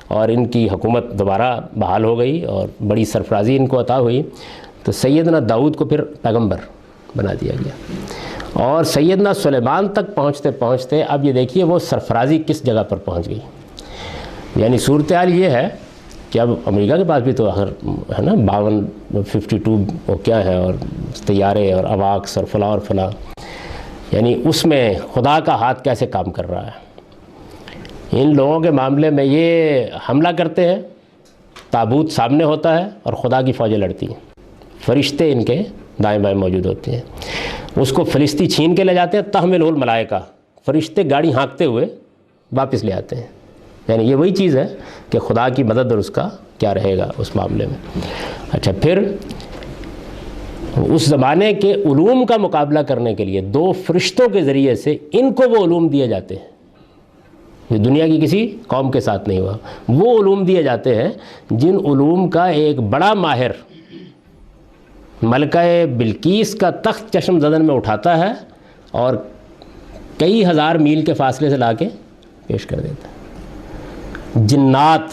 اور ان کی حکومت دوبارہ بحال ہو گئی اور بڑی سرفرازی ان کو عطا ہوئی۔ تو سیدنا داؤد کو پھر پیغمبر بنا دیا گیا، اور سیدنا سلیمان تک پہنچتے پہنچتے اب یہ دیکھیے وہ سرفرازی کس جگہ پر پہنچ گئی۔ یعنی صورتحال یہ ہے کہ اب امریکہ کے پاس بھی تو ہے نا 52 وہ کیا ہے، اور طیارے اور اواکس اور فلاں اور فلاں، یعنی اس میں خدا کا ہاتھ کیسے کام کر رہا ہے۔ ان لوگوں کے معاملے میں یہ حملہ کرتے ہیں، تابوت سامنے ہوتا ہے اور خدا کی فوجیں لڑتی ہیں، فرشتے ان کے دائیں بائیں موجود ہوتے ہیں، اس کو فلسطی چھین کے لے جاتے ہیں، تحملہ الملائکہ، فرشتے گاڑی ہانکتے ہوئے واپس لے آتے ہیں۔ یعنی یہ وہی چیز ہے کہ خدا کی مدد اور اس کا کیا رہے گا اس معاملے میں۔ اچھا، پھر اس زمانے کے علوم کا مقابلہ کرنے کے لیے 2 فرشتوں کے ذریعے سے ان کو وہ علوم دیے جاتے ہیں جو دنیا کی کسی قوم کے ساتھ نہیں ہوا۔ وہ علوم دیے جاتے ہیں جن علوم کا ایک بڑا ماہر ملکہ بلقیس کا تخت چشم زدن میں اٹھاتا ہے اور کئی ہزار میل کے فاصلے سے لا کے پیش کر دیتا ہے۔ جنات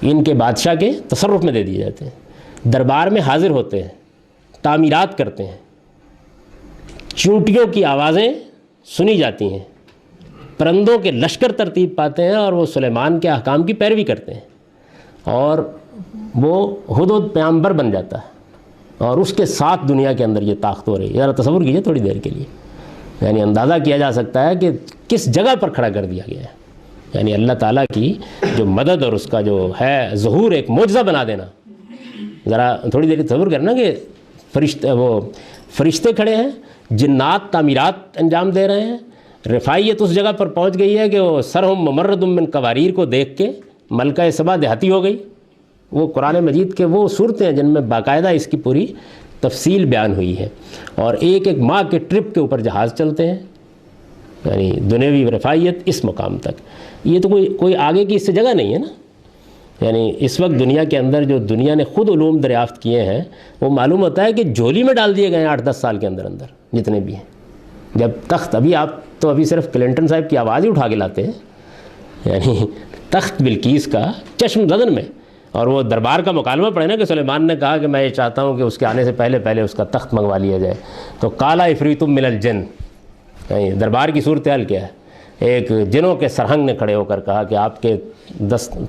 ان کے بادشاہ کے تصرف میں دے دیے جاتے ہیں، دربار میں حاضر ہوتے ہیں، تعمیرات کرتے ہیں، چونٹیوں کی آوازیں سنی جاتی ہیں، پرندوں کے لشکر ترتیب پاتے ہیں اور وہ سلیمان کے احکام کی پیروی کرتے ہیں، اور وہ ہدہد پیغمبر بن جاتا ہے، اور اس کے ساتھ دنیا کے اندر یہ طاقت ہو رہی ہے۔ ذرا تصور کیجئے تھوڑی دیر کے لیے، یعنی اندازہ کیا جا سکتا ہے کہ کس جگہ پر کھڑا کر دیا گیا ہے۔ یعنی اللہ تعالیٰ کی جو مدد اور اس کا جو ہے ظہور، ایک معجزہ بنا دینا۔ ذرا تھوڑی دیر تصور کرنا کہ فرشتے کھڑے ہیں، جنات تعمیرات انجام دے رہے ہیں، رفاعیت اس جگہ پر پہنچ گئی ہے کہ وہ سرہم ممرد من قواریر کو دیکھ کے ملکہ سبا دیہاتی ہو گئی۔ وہ قرآن مجید کے وہ صورتیں ہیں جن میں باقاعدہ اس کی پوری تفصیل بیان ہوئی ہے، اور ایک ایک ماہ کے ٹرپ کے اوپر جہاز چلتے ہیں، یعنی دنیوی رفاعیت اس مقام تک۔ یہ تو کوئی آگے کی اس سے جگہ نہیں ہے نا۔ یعنی اس وقت دنیا کے اندر جو دنیا نے خود علوم دریافت کیے ہیں وہ معلوم ہوتا ہے کہ جھولی میں ڈال دیے گئے ہیں 8-10 سال کے اندر جتنے بھی ہیں۔ جب تخت ابھی صرف کلنٹن صاحب کی آواز ہی اٹھا کے لاتے ہیں، یعنی تخت بلقیس کا چشم زدن میں، اور وہ دربار کا مکالمہ پڑھے نا کہ سلیمان نے کہا کہ میں یہ چاہتا ہوں کہ اس کے آنے سے پہلے اس کا تخت منگوا لیا جائے، تو کالا عفریت من الجن، یعنی دربار کی صورتحال کیا ہے؟ ایک جنوں کے سرہنگ نے کھڑے ہو کر کہا کہ آپ کے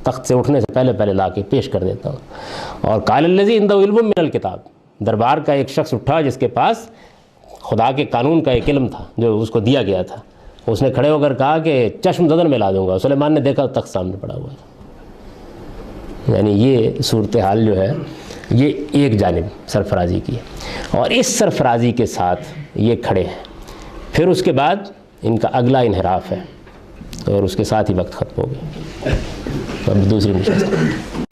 تخت سے اٹھنے سے پہلے لا کے پیش کر دیتا ہوں۔ اور قال الذی عنده علم من الکتاب، دربار کا ایک شخص اٹھا جس کے پاس خدا کے قانون کا ایک علم تھا جو اس کو دیا گیا تھا. اس نے کھڑے ہو کر کہا کہ چشم زدن میں لا دوں گا. سلیمان نے دیکھا تخت سامنے پڑا ہوا تھا. یعنی یہ صورتحال جو ہے یہ ایک جانب سرفرازی کی ہے, اور اس سرفرازی کے ساتھ یہ کھڑے ہیں. پھر اس کے بعد ان کا اگلا انحراف ہے, اور اس کے ساتھ ہی وقت ختم ہو گیا. اب دوسری نشست.